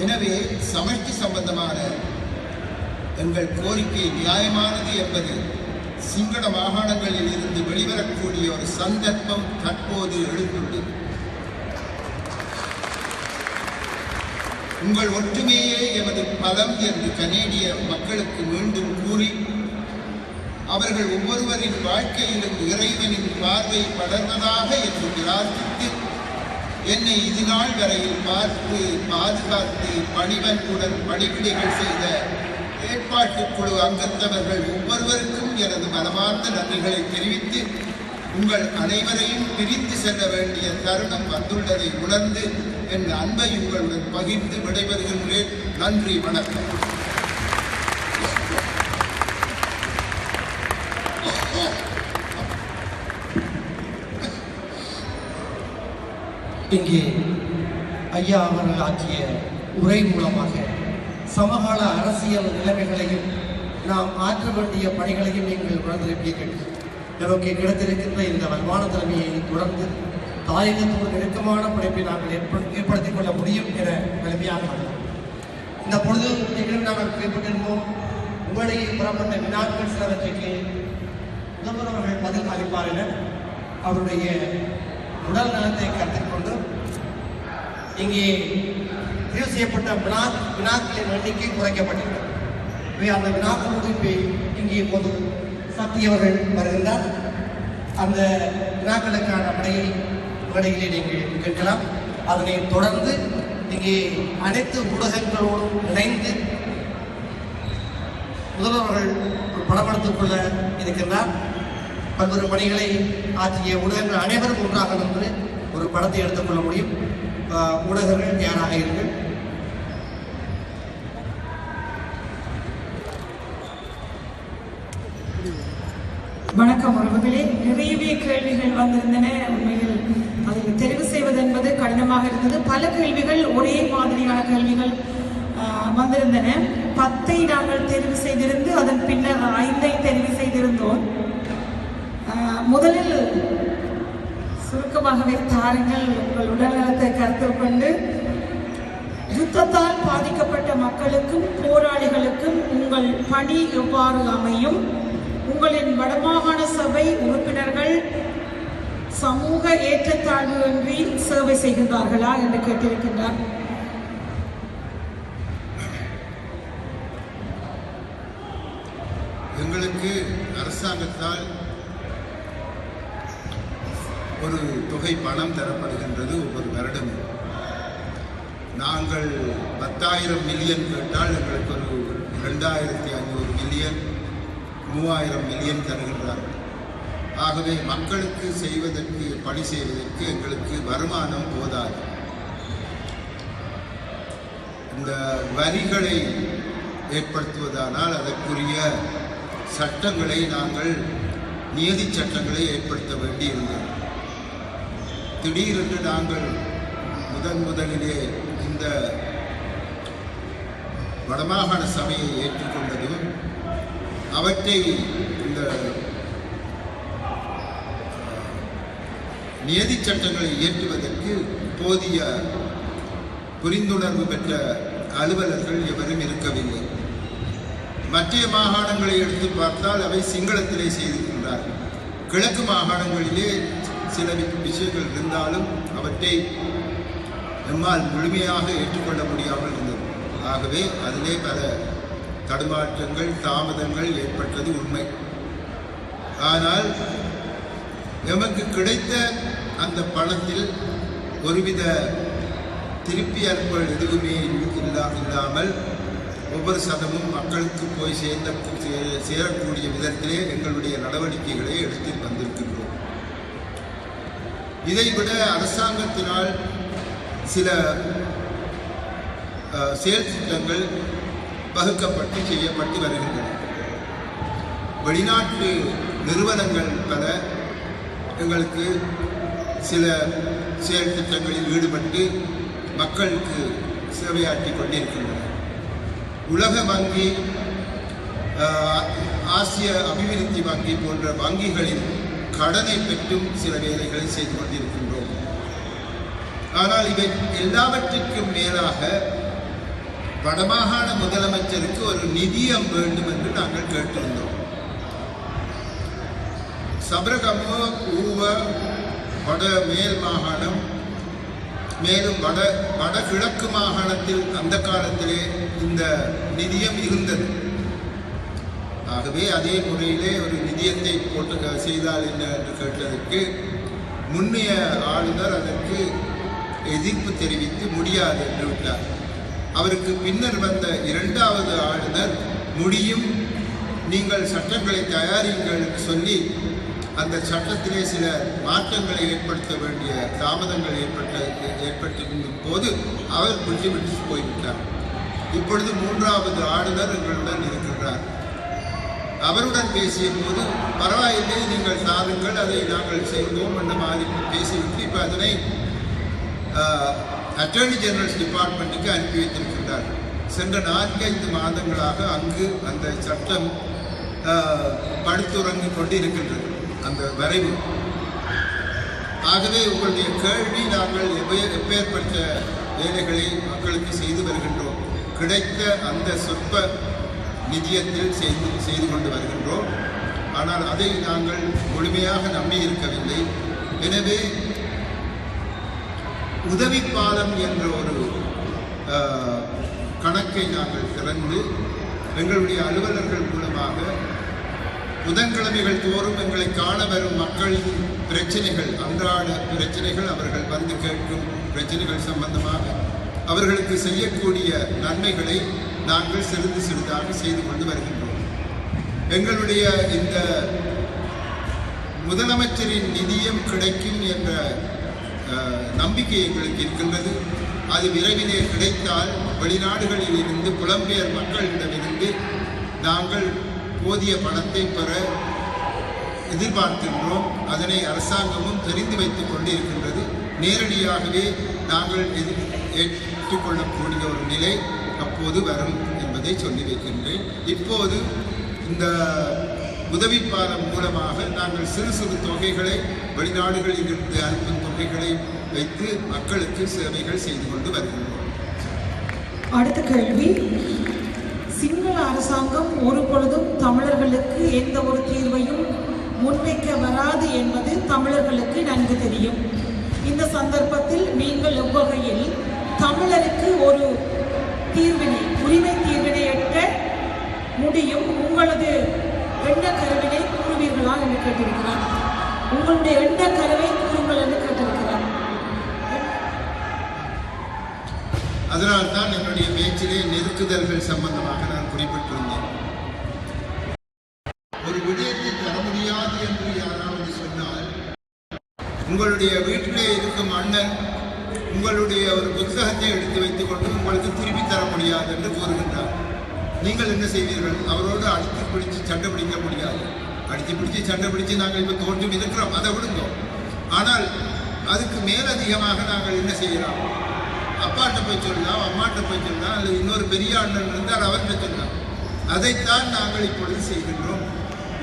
எனவே சமஷ்டி சம்பந்தமான எங்கள் கோரிக்கை நியாயமானது என்பது சிங்கள மாகாணங்களில் இருந்து வெளிவரக்கூடிய ஒரு சந்தர்ப்பம் தற்போது எழுந்துள்ளது. உங்கள் ஒற்றுமையே எமது பலம் என்று கனேடிய மக்களுக்கு மீண்டும் கூறி அவர்கள் ஒவ்வொருவரின் வாழ்க்கையிலும் இறைவனின் பார்வை படர்வதாக என்று பிரார்த்தித்து என்னை இதுநாள் வரையில் பார்த்து பாதுகாத்து பணிவன்புடன் பணிவிடைகள் செய்த ஏற்பாட்டுக்குழு அங்கத்தவர்கள் ஒவ்வொருவருக்கும் எனது மனமார்ந்த நன்றிகளை தெரிவித்து உங்கள் அனைவரையும் பிரித்து செல்ல வேண்டிய தருணம் வந்துள்ளதை உணர்ந்து என் அன்பை உங்களுடன் பகிர்ந்து விடைபெறுகின்றேன். நன்றி, வணக்கம். இங்கே ஐயா அவர்கள் ஆற்றிய உரை மூலமாக சமகால அரசியல் நிலைமைகளையும் நாம் ஆற்ற வேண்டிய பணிகளையும் நீங்கள் உணர்ந்திருப்பீர்கள். நமக்கு கிடைத்திருக்கின்ற இந்த வலுவான தலைமையை தொடர்ந்து தாயகத்தோடு நெருக்கமான படைப்பை நாங்கள் ஏற்படுத்திக் கொள்ள முடியும் என வலிமையாக இந்த பொழுது நிகழ்வு நாங்கள் குறிப்பிட்டிருந்தோம். உங்களிடையே புறப்பட்ட வினாக்கள் சிலவற்றைக்கு முதல்வர் அவர்கள் பதில் அளிப்பார் என அவருடைய உடல் நலத்தை கருத்தில் கொண்டு இங்கே தெரிவு செய்யப்பட்ட வினாக்களின் எண்ணிக்கை குறைக்கப்பட்டிருக்கிறது. அந்த வினாக்களோடு இங்கே பொது சக்தி அவர்கள் வருகின்றார். அந்த வினாக்களுக்கான விடையை விடையிலே நீங்கள் கேட்கலாம். அதனை தொடர்ந்து இங்கே அனைத்து ஊடகங்களோடும் இணைந்து முதல்வர்கள் ஒரு படம் எடுத்துக் கொள்ள இருக்கின்றார். பல்வேறு பணிகளை ஆற்றிய ஊடகங்கள் அனைவரும் ஒன்றாக நின்று ஒரு படத்தை எடுத்துக்கொள்ள முடியும். ஊடகங்கள் தயாராக இருங்கள். வணக்கம் உறவுகளே. நிறையவே கேள்விகள் வந்திருந்தன. உண்மையில் அதில் தெரிவு செய்வது என்பது கடினமாக இருந்தது. பல கேள்விகள் ஒரே மாதிரியான கேள்விகள் வந்திருந்தன. 10 நாங்கள் தெரிவு செய்திருந்து அதன் பின்னர் 5 தெரிவு செய்திருந்தோம். முதலில் சுருக்கமாகவே தாருங்கள். உங்கள் உடல்நலத்தை கருத்தில் கொண்டு யுத்தத்தால் பாதிக்கப்பட்ட மக்களுக்கும் போராளிகளுக்கும் உங்கள் பணி எவ்வாறு அமையும்? உங்களின் வடமாகாண சபை உறுப்பினர்கள் சமூக ஏற்றத்தாழ்வு இன்றி சேவை செய்கின்றார்களா என்று கேட்டிருக்கின்றார். எங்களுக்கு அரசாங்கத்தால் ஒரு தொகை பணம் தரப்படுகின்றது ஒவ்வொரு வருடமும். நாங்கள் 10,000 மில்லியன் கேட்டால் எங்களுக்கு ஒரு 2,500 மில்லியன் 3,000 மில்லியன் தருகின்றார்கள். ஆகவே மக்களுக்கு செய்வதற்கு பணி செய்வதற்கு எங்களுக்கு வருமானம் போதாது. இந்த வரிகளை ஏற்படுத்துவதானால் அதற்குரிய சட்டங்களை நாங்கள் நியதி சட்டங்களை ஏற்படுத்த வேண்டியிருந்தது. திடீரென்று நாங்கள் முதலிலே இந்த வடமாகாண சபையை ஏற்றுக்கொண்டதும் அவற்றை இந்த நியதி சட்டங்களை இயற்றுவதற்கு போதிய புரிந்துணர்வு பெற்ற அலுவலர்கள் எவரும் இருக்கவில்லை. மற்ற மாகாணங்களை எடுத்து பார்த்தால் அவை சிங்களத்திலே செய்திருக்கின்றார்கள். கிழக்கு மாகாணங்களிலே சில விஷயங்கள் இருந்தாலும் அவற்றை நம்மால் முழுமையாக ஏற்றுக்கொள்ள முடியாமல் இருந்தது. ஆகவே அதிலே பல தடுமாற்றங்கள் தாமதங்கள் ஏற்பட்டது உண்மை. ஆனால் எமக்கு கிடைத்த அந்த பணத்தில் ஒருவித திருப்பி அனுப்பல் எதுவுமே இல்லாமல் ஒவ்வொரு சதமும் மக்களுக்கு போய் சேரக்கூடிய விதத்திலே எங்களுடைய நடவடிக்கைகளை எடுத்து வந்திருக்கின்றோம். இதைவிட அரசாங்கத்தினால் சில செயல் திட்டங்கள் வகுக்கப்பட்டு செய்யப்பட்டு வருகின்றன. வெளிநாட்டு நிறுவனங்கள் பல எங்களுக்கு சில செயல் திட்டங்களில் ஈடுபட்டு மக்களுக்கு சேவையாற்றி கொண்டிருக்கின்றன. உலக வங்கி, ஆசிய அபிவிருத்தி வங்கி போன்ற வங்கிகளின் கடனை பெற்றும் சில வேலைகளை செய்து கொண்டிருக்கின்றோம். ஆனால் இவை எல்லாவற்றிற்கும் மேலாக வடமாகாண முதலமைச்சருக்கு ஒரு நிதியம் வேண்டும் என்று நாங்கள் கேட்டிருந்தோம். சபரகமோ, ஊவ, வட மேல் மாகாணம், மேலும் வடகிழக்கு மாகாணத்தில் அந்த காலத்திலே இந்த நிதியம் இருந்தது. ஆகவே அதே முறையிலே ஒரு நிதியத்தை போட்டு செய்தால் என்ன என்று கேட்டதற்கு முன்னைய ஆளுநர் அதற்கு எதிர்ப்பு தெரிவித்து முடியாது என்று விட்டார். அவருக்கு பின்னர் வந்த 2வது ஆளுநர் முடியும், நீங்கள் சட்டங்களை தயாரிங்கள் என்று சொல்லி அந்த சட்டத்திலே சில மாற்றங்களை ஏற்படுத்த வேண்டிய தாமதங்கள் ஏற்பட்டிருந்த போது அவர் விட்டு போய்விட்டார். இப்பொழுது 3வது ஆளுநர் எங்களுடன் இருக்கின்றார். அவருடன் பேசிய போது பரவாயில்லை, நீங்கள் தாருங்கள், அதை நாங்கள் செய்வோம் என்ற மாதிரி பேசிவிட்டு இப்போ அதனை அட்டர்னி ஜெனரல்ஸ் டிபார்ட்மெண்ட்டுக்கு அனுப்பி வைத்திருக்கின்றார். சென்ற 4-5 மாதங்களாக அங்கு அந்த சட்டம் படுத்துறங்கிக் கொண்டு இருக்கின்றது, அந்த வரைவு. ஆகவே உங்களுடைய கேள்வி, நாங்கள் எப்பேற்பட்ட வேலைகளை மக்களுக்கு செய்து வருகின்றோம். கிடைத்த அந்த சொற்ப நிதியத்தில் செய்து கொண்டு வருகின்றோம். ஆனால் அதை நாங்கள் முழுமையாக நம்பி இருக்கவில்லை. எனவே உதவி பாலம் என்ற ஒரு கணக்கை நாங்கள் திறந்து எங்களுடைய அலுவலர்கள் மூலமாக புதன்கிழமைகள் தோறும் எங்களை காண வரும் மக்களின் பிரச்சனைகள், அன்றாட பிரச்சனைகள், அவர்கள் வந்து கேட்கும் பிரச்சனைகள் சம்பந்தமாக அவர்களுக்கு செய்யக்கூடிய நன்மைகளை நாங்கள் சிறிது சிறிதாக செய்து கொண்டு வருகின்றோம். எங்களுடைய இந்த முதலமைச்சரின் நிதியம் கிடைக்கும் என்ற நம்பிக்கை எங்களுக்கு இருக்கின்றது. அது விரைவிலே கிடைத்தால் வெளிநாடுகளில் இருந்து புலம்பெயர் மக்களிடமிருந்து நாங்கள் போதிய பணத்தை பெற எதிர்பார்க்கின்றோம். அதனை அரசாங்கமும் தெரிந்து வைத்துக் கொண்டிருக்கின்றது. நேரடியாகவே நாங்கள் ஏற்றுக்கொள்ளக்கூடிய ஒரு நிலை அப்போது வரும் என்பதை சொல்லி வைக்கின்றேன். இப்போது இந்த உதவி பாலம் மூலமாக நாங்கள் சிறு சிறு தொகைகளை வெளிநாடுகளில் இருந்து அனுப்பும் தொகைகளை வைத்து மக்களுக்கு சேவைகள் செய்து கொண்டு வருகின்றோம். அடுத்த கேள்வி, சிங்கள அரசாங்கம் ஒரு பொழுதும் தமிழர்களுக்கு எந்த ஒரு தீர்வையும் முன்வைக்க வராது என்பது தமிழர்களுக்கு நன்கு தெரியும். இந்த சந்தர்ப்பத்தில் நீங்கள் எவ்வகையில் தமிழருக்கு ஒரு தீர்வினை, உரிமை தீர்வினை எட்ட முடியும்? உங்களது எண்ண கருவினை கூறுவீர்களா என்று கேட்டிருக்கிறார். உங்களுடைய எண்ண கருவை கூறுங்கள் என்று கேட்டிருக்கிறார். அதனால்தான் என்னுடைய பேச்சிலே நெருக்குதல்கள் சம்பந்தமாக நான் குறிப்பிட்டிருந்தேன். ஒரு விடயத்தை தர முடியாது என்று யாராவது சொன்னால், உங்களுடைய வீட்டிலே இருக்கும் அண்ணன் உங்களுடைய ஒரு புத்தகத்தை எடுத்து வைத்துக் கொண்டு உங்களுக்கு திருப்பி தர முடியாது என்று கூறுகின்றார். நீங்கள் என்ன செய்வீர்கள்? அவரோடு அடித்து பிடிச்சு சண்டை பிடிக்க முடியாது. அடித்து பிடிச்சு சண்டை பிடிச்சு நாங்கள் இப்போ தோற்று இருக்கிறோம், அதை விடுங்க. ஆனால் அதுக்கு மேலதிகமாக நாங்கள் என்ன செய்யலாம்? அப்பாட்ட போய் சொல்லலாம், அம்மாட்ட போய் சொல்லலாம், அல்லது இன்னொரு பெரிய அண்ணன் இருந்தால் அவர்கிட்ட சொல்லலாம். அதைத்தான் நாங்கள் இப்பொழுது செய்கின்றோம்.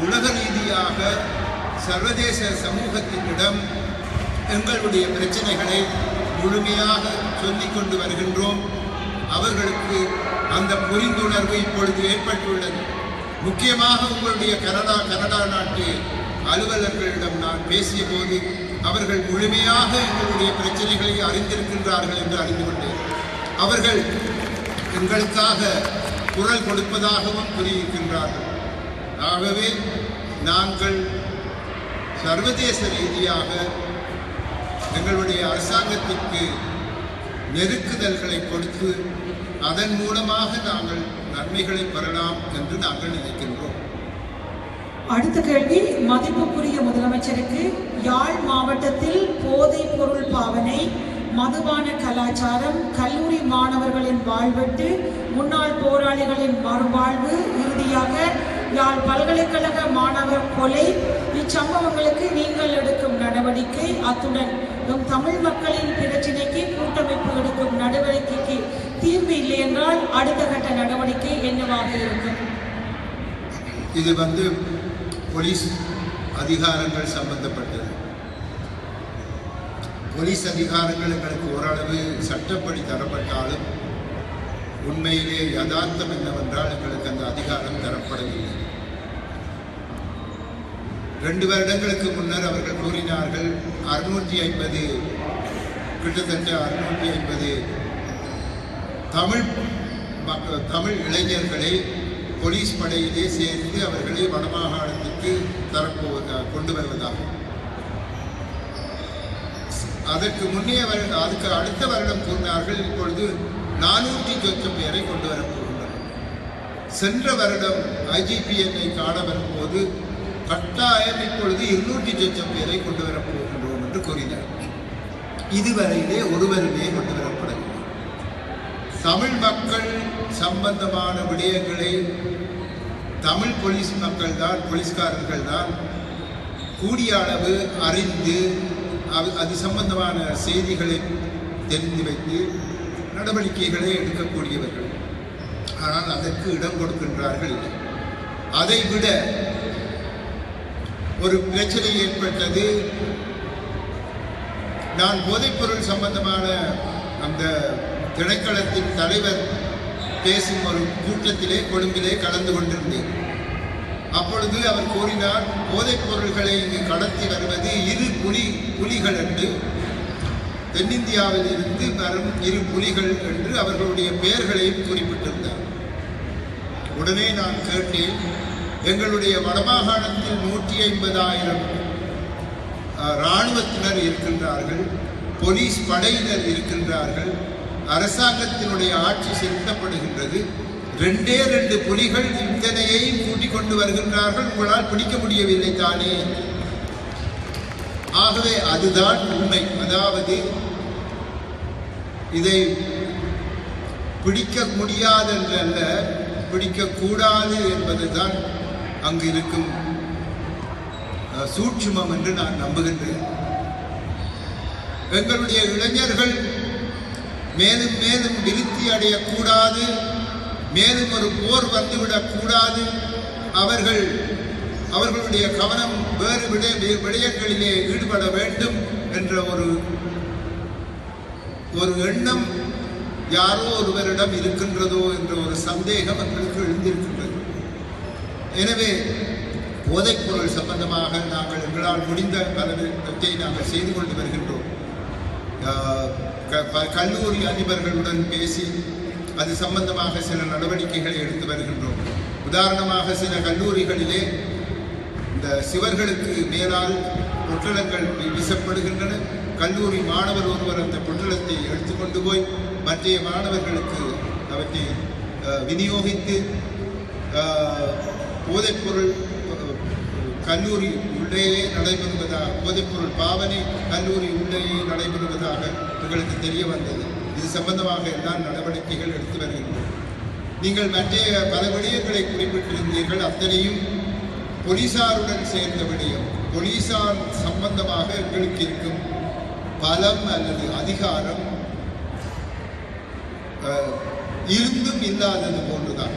உலக ரீதியாக சர்வதேச சமூகத்தினிடம் எங்களுடைய பிரச்சனைகளை முழுமையாக சொல்லிக் கொண்டு வருகின்றோம். அவர்களுக்கு அந்த புரிந்துணர்வு இப்பொழுது ஏற்பட்டுள்ளது. முக்கியமாக உங்களுடைய கனடா நாட்டு அலுவலர்களிடம் நான் பேசிய போது அவர்கள் முழுமையாக எங்களுடைய பிரச்சனைகளை அறிந்திருக்கின்றார்கள் என்று அறிந்து கொண்டேன். அவர்கள் எங்களுக்காக குரல் கொடுப்பதாகவும் கூறியிருக்கின்றார்கள். ஆகவே நாங்கள் சர்வதேச ரீதியாக எங்களுடைய அரசாங்கத்திற்கு நெருக்குதல்களை கொடுத்து அதன் மூலமாக நாங்கள் நன்மைகளை பெறலாம் என்று நாங்கள் நினைக்கின்றோம். அடுத்த கேள்வி, மதிப்புக்குரிய முதலமைச்சருக்கு, யாழ் மாவட்டத்தில் போதைப் பொருள் பாவனை, மதுபான கலாச்சாரம், கல்லூரி மாணவர்களின் வாழ்வெட்டு, முன்னாள் போராளிகளின் மறுவாழ்வு, இறுதியாக யாழ் பல்கலைக்கழக மாணவர் கொலை, இச்சம்பவங்களுக்கு நீங்கள் எடுக்கும் நடவடிக்கை, அத்துடன் தமிழ் மக்களின் பிரச்சினைக்கு கூட்டமைப்பு எடுக்கும் நடவடிக்கைக்கு தீர்வு இல்லை என்றால் அடுத்த கட்ட நடவடிக்கை என்னவாக இருக்கும்? இது போலீஸ் அதிகாரங்கள் சம்பந்தப்பட்டது. போலீஸ் அதிகாரங்கள் எங்களுக்கு ஓரளவு சட்டப்படி தரப்பட்டாலும் உண்மையிலே யதார்த்தம் என்னவென்றால் எங்களுக்கு அந்த அதிகாரம் தரப்படவில்லை. 2 வருடங்களுக்கு முன்னர் அவர்கள் கூறினார்கள் 650 கிட்டத்தட்ட 650 தமிழ் இளைஞர்களை போலீஸ் படையிலே சேர்த்து அவர்களை வடமாகாணத்துக்கு கொண்டு வருவதாக. அதுக்கு அடுத்த வருடம் கூறினார்கள் இப்பொழுது 400 சொச்சம் பேரை கொண்டு வரப்போகின்றனர். சென்ற வருடம் IGPN காண வரும்போது கட்டாயம் இப்பொழுது 200 சொச்சம் பேரை கொண்டு வரப்போகின்றோம் என்று கூறினார். இதுவரையிலே ஒருவருமே கொண்டு வரப்படவில்லை. தமிழ் மக்கள் சம்பந்தமான விடயங்களை தமிழ் போலீஸ்காரர்கள் தான் கூடிய அளவு அறிந்து அது சம்பந்தமான செய்திகளை தெரிந்து வைத்து நடவடிக்கைகளை எடுக்கக்கூடியவர்கள். ஆனால் அதற்கு இடம் கொடுக்கின்றார்கள். அதைவிட ஒரு பிரச்சனை ஏற்பட்டது. நான் போதைப்பொருள் சம்பந்தமான அந்த திணைக்களத்தின் தலைவர் பேசும் ஒரு கூட்டத்திலே கொழும்பிலே கலந்து கொண்டிருந்தேன். அப்பொழுது அவர் கூறினார், போதைப் பொருள்களை இங்கு கடத்தி வருவது 2 புலிகள் என்று, தென்னிந்தியாவில் இருந்து வரும் 2 புலிகள் என்று அவர்களுடைய பெயர்களையும் குறிப்பிட்டிருந்தார். உடனே நான் கேட்டேன், எங்களுடைய வடமாகாணத்தில் 150,000 இராணுவத்தினர் இருக்கின்றார்கள், போலீஸ் படையினர் இருக்கின்றார்கள், அரசாங்கத்தினுடைய ஆட்சி செலுத்தப்படுகின்றது. 2 புலிகள் இத்தனையையும் கூட்டிக் கொண்டு வருகின்றார்கள், உங்களால் பிடிக்க முடியவில்லை தானே? ஆகவே அதுதான் உண்மை. அதாவது இதை பிடிக்க முடியாது என்றல்ல, பிடிக்கக்கூடாது என்பதுதான் அங்கு இருக்கும் சூட்சுமம் என்று நான் நம்புகின்றேன். எங்களுடைய இளைஞர்கள் மேலும் மேலும் விருத்தி அடையக்கூடாது, மேலும் ஒரு போர் வந்துவிடக்கூடாது, அவர்களுடைய கவனம் வேறு விடயங்களிலே ஈடுபட வேண்டும் என்ற ஒரு எண்ணம் யாரோ ஒருவரிடம் இருக்கின்றதோ என்ற ஒரு சந்தேகம் எங்களுக்கு எழுந்திருக்கின்றது. எனவே போதைப்பொருள் சம்பந்தமாக நாங்கள் எங்களால் முடிந்த பலவற்றை நாங்கள் செய்து கொண்டு வருகின்றோம். கல்லூரி அதிபர்களுடன் பேசி அது சம்பந்தமாக சில நடவடிக்கைகளை எடுத்து வருகின்றோம். உதாரணமாக சில கல்லூரிகளிலே இந்த சிவர்களுக்கு மேலால் பொட்டலங்கள் வீசப்படுகின்றன. கல்லூரி மாணவர் ஒருவர் அந்த பொட்டலத்தை எடுத்துக்கொண்டு போய் மற்ற மாணவர்களுக்கு அவற்றை விநியோகித்து போதைப்பொருள் கல்லூரி உள்ளேயே நடைபெறுவதாக, போதைப்பொருள் பாவனை கல்லூரி உள்ளேயே நடைபெறுவதாக உங்களுக்கு தெரிய வந்தது. இது சம்பந்தமாக எல்லாம் நடவடிக்கைகள் எடுத்து வருகின்றோம். நீங்கள் மற்ற பல விடயங்களை குறிப்பிட்டிருந்தீர்கள். அத்தனையும் போலீசாருடன் சேர்ந்த விடயம். போலீசார் சம்பந்தமாக எங்களுக்கு இருக்கும் பலம் அல்லது அதிகாரம் இருந்தும் இல்லாதது போன்றுதான்.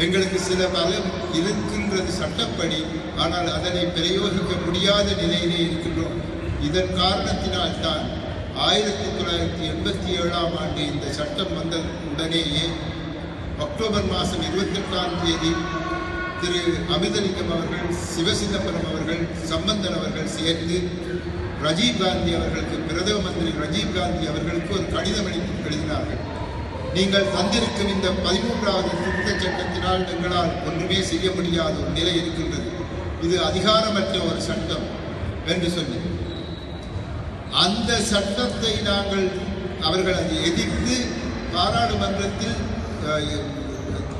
எங்களுக்கு சில பலம் இருக்கின்றது சட்டப்படி, ஆனால் அதனை பிரயோகிக்க முடியாத நிலையிலே இருக்கின்றோம். இதன் காரணத்தினால்தான் 1987ஆம் ஆண்டு இந்த சட்டம் வந்த உடனேயே அக்டோபர் மாதம் 28ஆம் தேதி திரு அமிர்தலிங்கம் அவர்கள், சிவசிதம்பரம் அவர்கள், சம்பந்தன் அவர்கள் சேர்ந்து ராஜீவ்காந்தி அவர்களுக்கு, பிரதம மந்திரி ராஜீவ்காந்தி அவர்களுக்கு ஒரு கடிதம் எழுதினார்கள். நீங்கள் தந்திருக்கும் இந்த 13வது திருத்தச் சட்டத்தினால் எங்களால் ஒன்றுமே செய்ய முடியாத ஒரு நிலை இருக்கின்றது, இது அதிகாரமற்ற ஒரு சட்டம் என்று சொல்லி அந்த சட்டத்தை அவர்கள் அதை எதிர்த்து பாராளுமன்றத்தில்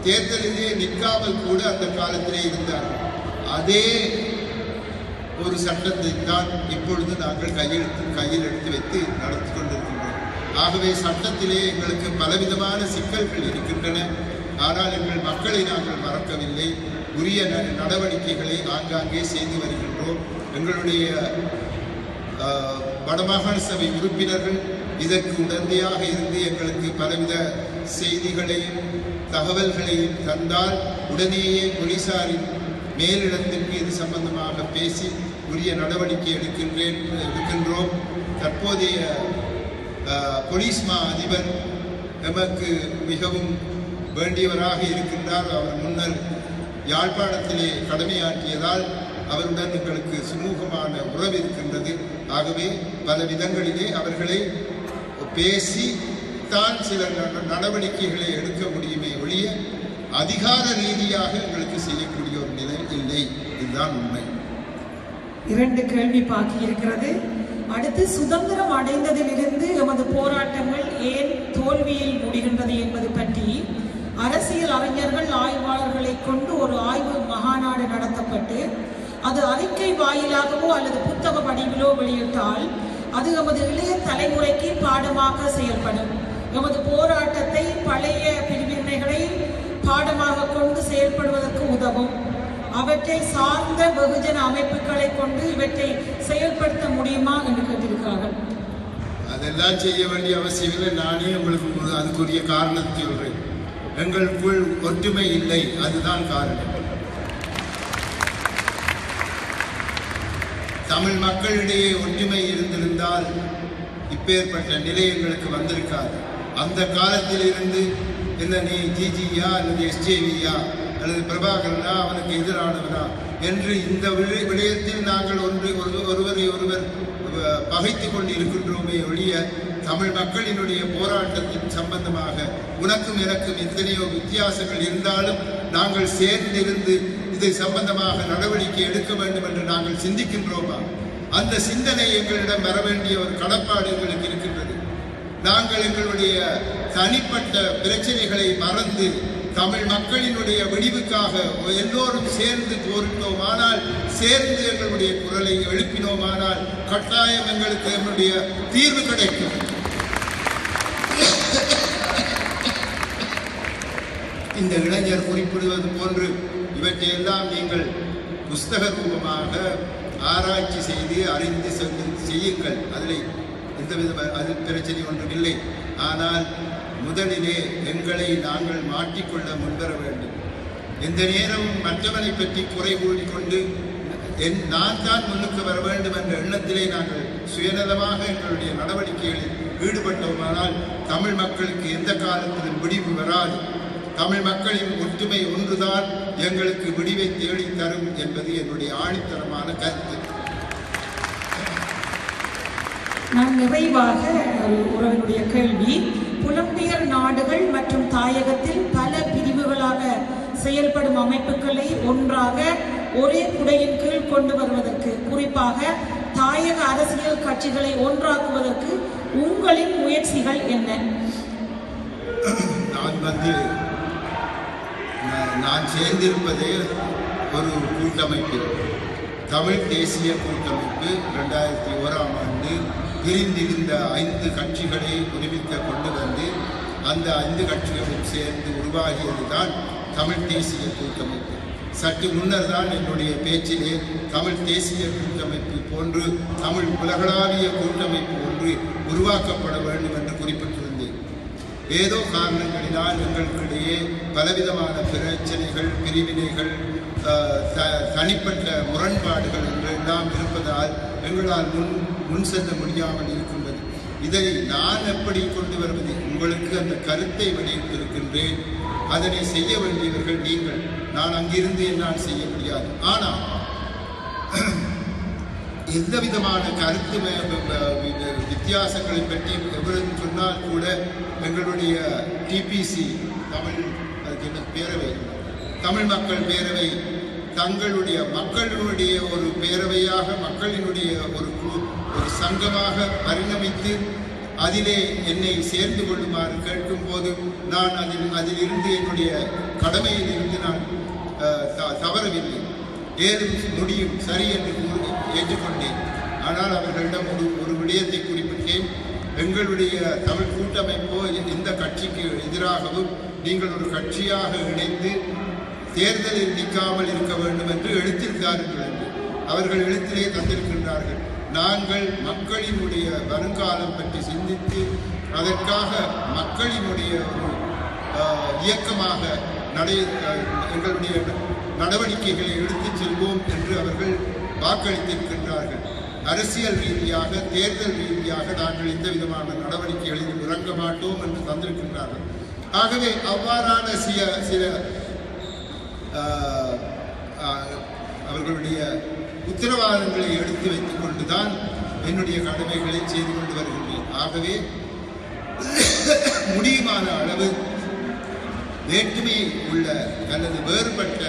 தேர்தலிலே நிற்காமல் கூட அந்த காலத்திலே இருந்தார்கள். அதே ஒரு சட்டத்தை தான் இப்பொழுது நாங்கள் கையில் எடுத்து வைத்து நடத்தி கொண்டிருக்கின்றோம். ஆகவே சட்டத்திலே எங்களுக்கு பலவிதமான சிக்கல்கள் இருக்கின்றன. ஆனால் எங்கள் மக்களை நாங்கள் மறக்கவில்லை. உரிய நடவடிக்கைகளை ஆங்காங்கே செய்து வருகின்றோம். எங்களுடைய வடமாகாண சபை உறுப்பினர்கள் இதற்கு உடந்தையாக இருந்து எங்களுக்கு பலவித செய்திகளையும் தகவல்களையும் தந்தால் உடனேயே போலீசாரின் மேலிடத்திற்கு இது சம்பந்தமாக பேசி உரிய நடவடிக்கை எடுக்கின்றோம். தற்போதைய போலீஸ் மா அதிபர் எமக்கு மிகவும் வேண்டியவராக இருக்கின்றார். அவர் முன்னர் யாழ்ப்பாணத்திலே கடமையாற்றியதால் அவருடன் எங்களுக்கு சுமூகமான உறவு இருக்கின்றது. ஆகவே பல விதங்களிலே அவர்களை பேசி தான் சில நடவடிக்கைகளை எடுக்க முடியுமே ஒழிய அதிகார ரீதியாக எங்களுக்கு செய்யக்கூடிய ஒரு நிலை இல்லை. இதுதான் உண்மை. 2 கேள்வி பாக்கி இருக்கிறது. அடுத்து, சுதந்திரம் அடைந்ததிலிருந்து எமது போராட்டங்கள் ஏன் தோல்வியில் முடிகின்றது என்பது பற்றி அரசியல் அறிஞர்கள், ஆய்வாளர்களை கொண்டு ஒரு ஆய்வு மகாநாடு நடத்தப்பட்டு அது அறிக்கை வாயிலாகவோ அல்லது புத்தக வடிவிலோ வெளியிட்டால் அது எமது இளைய தலைமுறைக்கு பாடமாக செயல்படும். எமது போராட்டத்தை, பழைய பிரிவினைகளை பாடமாக கொண்டு செயல்படுவதற்கு உதவும். அவற்றை சார்ந்த வெகுஜன அமைப்புகளை கொண்டு இவற்றை செயல்படுத்த முடியுமா என்று கேட்டிருக்கிறார்கள். அதெல்லாம் செய்ய வேண்டிய அவசியம் இல்லை. நானே உங்களுக்கு அதுக்குரிய காரணத்தை சொல்றேன். எங்களுக்குள் ஒற்றுமை இல்லை, அதுதான் காரணம். தமிழ் மக்களிடையே ஒற்றுமை இருந்திருந்தால் இப்பேற்பட்ட நிலை எங்களுக்கு வந்திருக்காது. அந்த காலத்தில் இருந்து என்ன நீ ஜிஜியா அல்லது எஸ்ஜேவியா அல்லது பிரபாகரனா அவனுக்கு எதிரானவனா என்று இந்த விடயத்தில் நாங்கள் ஒருவரை ஒருவர் பகைத்து கொண்டு இருக்கின்றோமே ஒழிய தமிழ் மக்களினுடைய போராட்டத்தின் சம்பந்தமாக உனக்கும் எனக்கும் எத்தனையோ வித்தியாசங்கள் இருந்தாலும் நாங்கள் சேர்ந்திருந்து இதை சம்பந்தமாக நடவடிக்கை எடுக்க வேண்டும் என்று நாங்கள் சிந்திக்கின்றோமா? அந்த சிந்தனை எங்களிடம் வர வேண்டிய ஒரு கடப்பாடு எங்களுக்கு இருக்கின்றது. நாங்கள் எங்களுடைய தனிப்பட்ட பிரச்சனைகளை மறந்து தமிழ் மக்களினுடைய விடிவுக்காக எல்லோரும் சேர்ந்து போரிட்டோமானால், சேர்ந்து எங்களுடைய குரலை எழுப்பினோமானால் கட்டாயம் எங்களுக்கு எங்களுடைய தீர்வு கிடைக்கும். இந்த இளைஞர் குறிப்பிடுவது போன்று இவற்றையெல்லாம் நீங்கள் புஸ்தக ரூபமாக ஆராய்ச்சி செய்து அறிந்து செய்யுங்கள். அதில் அதில் பிரச்சனை ஒன்றும் இல்லை. ஆனால் முதலிலே எங்களை நாங்கள் மாற்றிக்கொள்ள முன்வர வேண்டும். எந்த நேரமும் மற்றவனை பற்றி குறை கூறிக்கொண்டு நான் தான் முன்னுக்கு வர வேண்டும் என்ற எண்ணத்திலே நாங்கள் சுயநலமாக எங்களுடைய நடவடிக்கைகளில் ஈடுபட்டோமானால் தமிழ் மக்களுக்கு எந்த காலத்திலும் விடிவு வராது. தமிழ் மக்களின் ஒற்றுமை ஒன்றுதான் எங்களுக்கு விடிவை தேடி தரும் என்பது என்னுடைய ஆணித்தரமான கருத்து. நான் நிறைவாக உறவினுடைய கேள்வி, புலம்பெயர் நாடுகள் மற்றும் தாயகத்தில் பல பிரிவுகளாக செயல்படும் அமைப்புகளை ஒன்றாக ஒரே குடையின் கீழ் கொண்டு வருவதற்கு, குறிப்பாக தாயக அரசியல் கட்சிகளை ஒன்றாக்குவதற்கு உங்களின் முயற்சிகள் என்ன? நான் சேர்ந்திருப்பதே ஒரு கூட்டமைப்பு, தமிழ் தேசிய கூட்டமைப்பு. 2001ஆம் ஆண்டு பிரிந்திருந்த 5 கட்சிகளை ஒருமிக்க கொண்டு வந்து அந்த 5 கட்சிகளும் சேர்ந்து உருவாகியது தான் தமிழ் தேசிய கூட்டமைப்பு. சற்று முன்னர் தான் என்னுடைய பேச்சிலே தமிழ் தேசிய கூட்டமைப்பு போன்று தமிழ் உலகளாவிய கூட்டமைப்பு ஒன்று உருவாக்கப்பட வேண்டும் என்று குறிப்பிட்டிருந்தேன். ஏதோ காரணங்களினால் எங்களுக்கிடையே பலவிதமான பிரச்சனைகள், பிரிவினைகள், தனிப்பட்ட முரண்பாடுகள் என்றெல்லாம் இருப்பதால் எங்களால் முன் செல்ல முடியாமல் இருக்கின்றது. இதை நான் எப்படி கொண்டு வருவது? உங்களுக்கு அந்த கருத்தை வெளியிட்டிருக்கின்றேன். அதனை செய்ய வேண்டியவர்கள் நீங்கள். நான் அங்கிருந்து என்னால் செய்ய முடியாது. ஆனால் எந்த விதமான கருத்து வித்தியாசங்களை பற்றி எவ்வளவு சொன்னால் கூட எங்களுடைய டிபிசி தமிழ் பேரவை, தமிழ் மக்கள் பேரவை தங்களுடைய மக்களுடைய ஒரு பேரவையாக, மக்களினுடைய ஒரு சங்கமாக பரிணமித்து அதிலே என்னை சேர்ந்து கொள்ளுமாறு கேட்கும் போது நான் அதிலிருந்து என்னுடைய கடமையில் இருந்து நான் தவறவில்லை. ஏதும் முடியும் சரி என்று ஏற்றுக்கொண்டேன். ஆனால் அவர்களிடம் ஒரு விடயத்தை குறிப்பிட்டேன். எங்களுடைய தமிழ் கூட்டமைப்போ இந்த கட்சிக்கு எதிராகவும் நீங்கள் ஒரு கட்சியாக இணைந்து தேர்தலில் நிற்காமல் இருக்க வேண்டும் என்று எழுத்திருந்தார்கள் என்று அவர்கள் எழுத்திலே தந்திருக்கின்றார்கள். நாங்கள் மக்களினுடைய வருங்காலம் பற்றி சிந்தித்து அதற்காக மக்களினுடைய ஒரு இயக்கமாக எங்களுடைய நடவடிக்கைகளை எடுத்துச் செல்வோம் என்று அவர்கள் வாக்களித்திருக்கின்றார்கள். அரசியல் ரீதியாக, தேர்தல் ரீதியாக நாங்கள் எந்த விதமான நடவடிக்கைகளில் இறங்க மாட்டோம் என்று தந்திருக்கின்றார்கள். ஆகவே அவ்வாறான சில அவர்களுடைய உத்தரவாதங்களை எடுத்து வைத்துக் கொண்டுதான் என்னுடைய கடமைகளை செய்து கொண்டு வருகின்றேன். ஆகவே முடியுமான அளவு வேற்றுமை உள்ள அல்லது வேறுபட்ட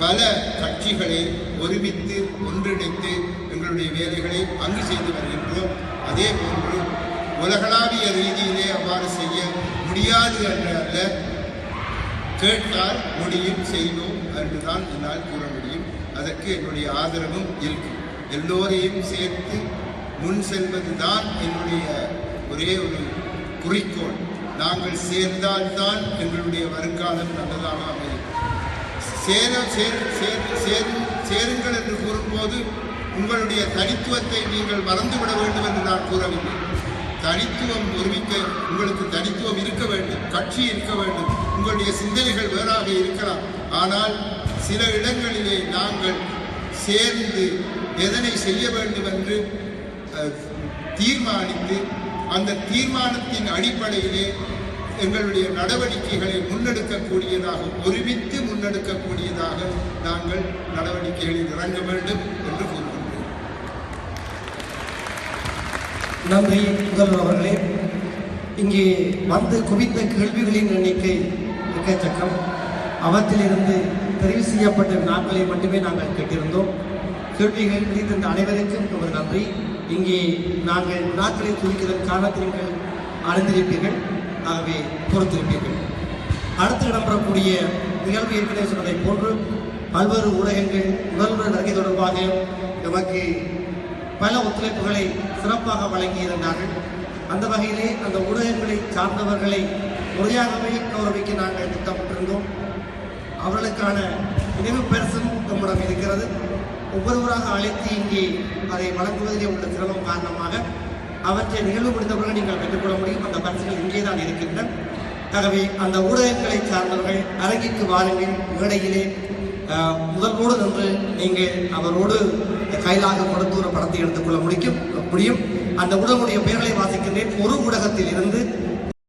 பல கட்சிகளை ஒருமித்து ஒன்றிணைத்து எங்களுடைய வேலைகளை அங்கு செய்து வருகின்றோம். அதே போன்று உலகளாவிய ரீதியிலே அவ்வாறு செய்ய முடியாது என்று அல்ல, கேட்டால் முடியும், செய்வோம் என்றுதான் என்னால் கூற முடியும். அதற்கு என்னுடைய ஆதரவும் இருக்கும். எல்லோரையும் சேர்த்து முன் செல்வதுதான் என்னுடைய ஒரே ஒரு குறிக்கோள். நாங்கள் சேர்ந்தால்தான் எங்களுடைய வருங்காலம் நல்லதாக அமையும். சேருங்கள் என்று கூறும்போது உங்களுடைய தனித்துவத்தை நீங்கள் மறந்துவிட வேண்டும் என்று நான் கூறவில்லை. தனித்துவம் ஒருமிக்க உங்களுக்கு தனித்துவம் இருக்க வேண்டும், கட்சி இருக்க வேண்டும், உங்களுடைய சிந்தனைகள் வேறாக இருக்கலாம். ஆனால் சில இடங்களிலே நாங்கள் சேர்ந்து எதனை செய்ய வேண்டும் என்று தீர்மானித்து அந்த தீர்மானத்தின் அடிப்படையிலே எங்களுடைய நடவடிக்கைகளை முன்னெடுக்கக்கூடியதாக, ஒருமித்து முன்னெடுக்கக்கூடியதாக நாங்கள் நடவடிக்கைகளில் இறங்க வேண்டும் என்று கூறுகின்றோம். நன்றி முதல்வர் அவர்களே. இங்கே வந்து குவித்த கேள்விகளின் எண்ணிக்கை எக்கச்சக்கம். அவற்றிலிருந்து தெரிவு செய்யப்பட்ட வினாக்களை மட்டுமே நாங்கள் கேட்டிருந்தோம். கேள்விகள் குறித்த அனைவருக்கும் ஒரு நன்றி. இங்கே நாங்கள் வினாக்களை குறிக்கிறதன் காரணத்தை நீங்கள் அறிந்திருப்பீர்கள். ஆகவே பொறுத்திருப்பீர்கள். அடுத்து இடம்பெறக்கூடிய நிகழ்வு ஏற்கனவே சொன்னதை போன்று பல்வேறு ஊடகங்கள் முதல்வர் வருகை தொடர்பாக நமக்கு பல ஒத்துழைப்புகளை சிறப்பாக வழங்கியிருந்தார்கள். அந்த வகையிலே அந்த ஊடகங்களை சார்ந்தவர்களை முறையாகவே கௌரவிக்க நாங்கள் திட்டமிட்டிருந்தோம். அவர்களுக்கான நினைவு பரிசும் நம்மிடம் இருக்கிறது. ஒவ்வொருவராக அழைத்து இங்கே அதை வழங்குவதிலே உள்ள சிரமம் காரணமாக அவற்றை நிகழ்வு முடிந்தவர்கள் நீங்கள் பெற்றுக்கொள்ள முடியும். அந்த பரிசுகள் இங்கே தான் இருக்கின்றன. ஆகவே அந்த ஊடகங்களை சார்ந்தவர்கள் அரங்கிற்கு வாருங்கள். மேடையிலே முதல்வோடு நின்று நீங்கள் அவரோடு கையிலாக கொடுத்து ஒரு படத்தை எடுத்துக்கொள்ள முடியும். அந்த ஊடகங்களுடைய பெயர்களை வாசிக்கின்றேன். ஒரு ஊடகத்தில் இருந்து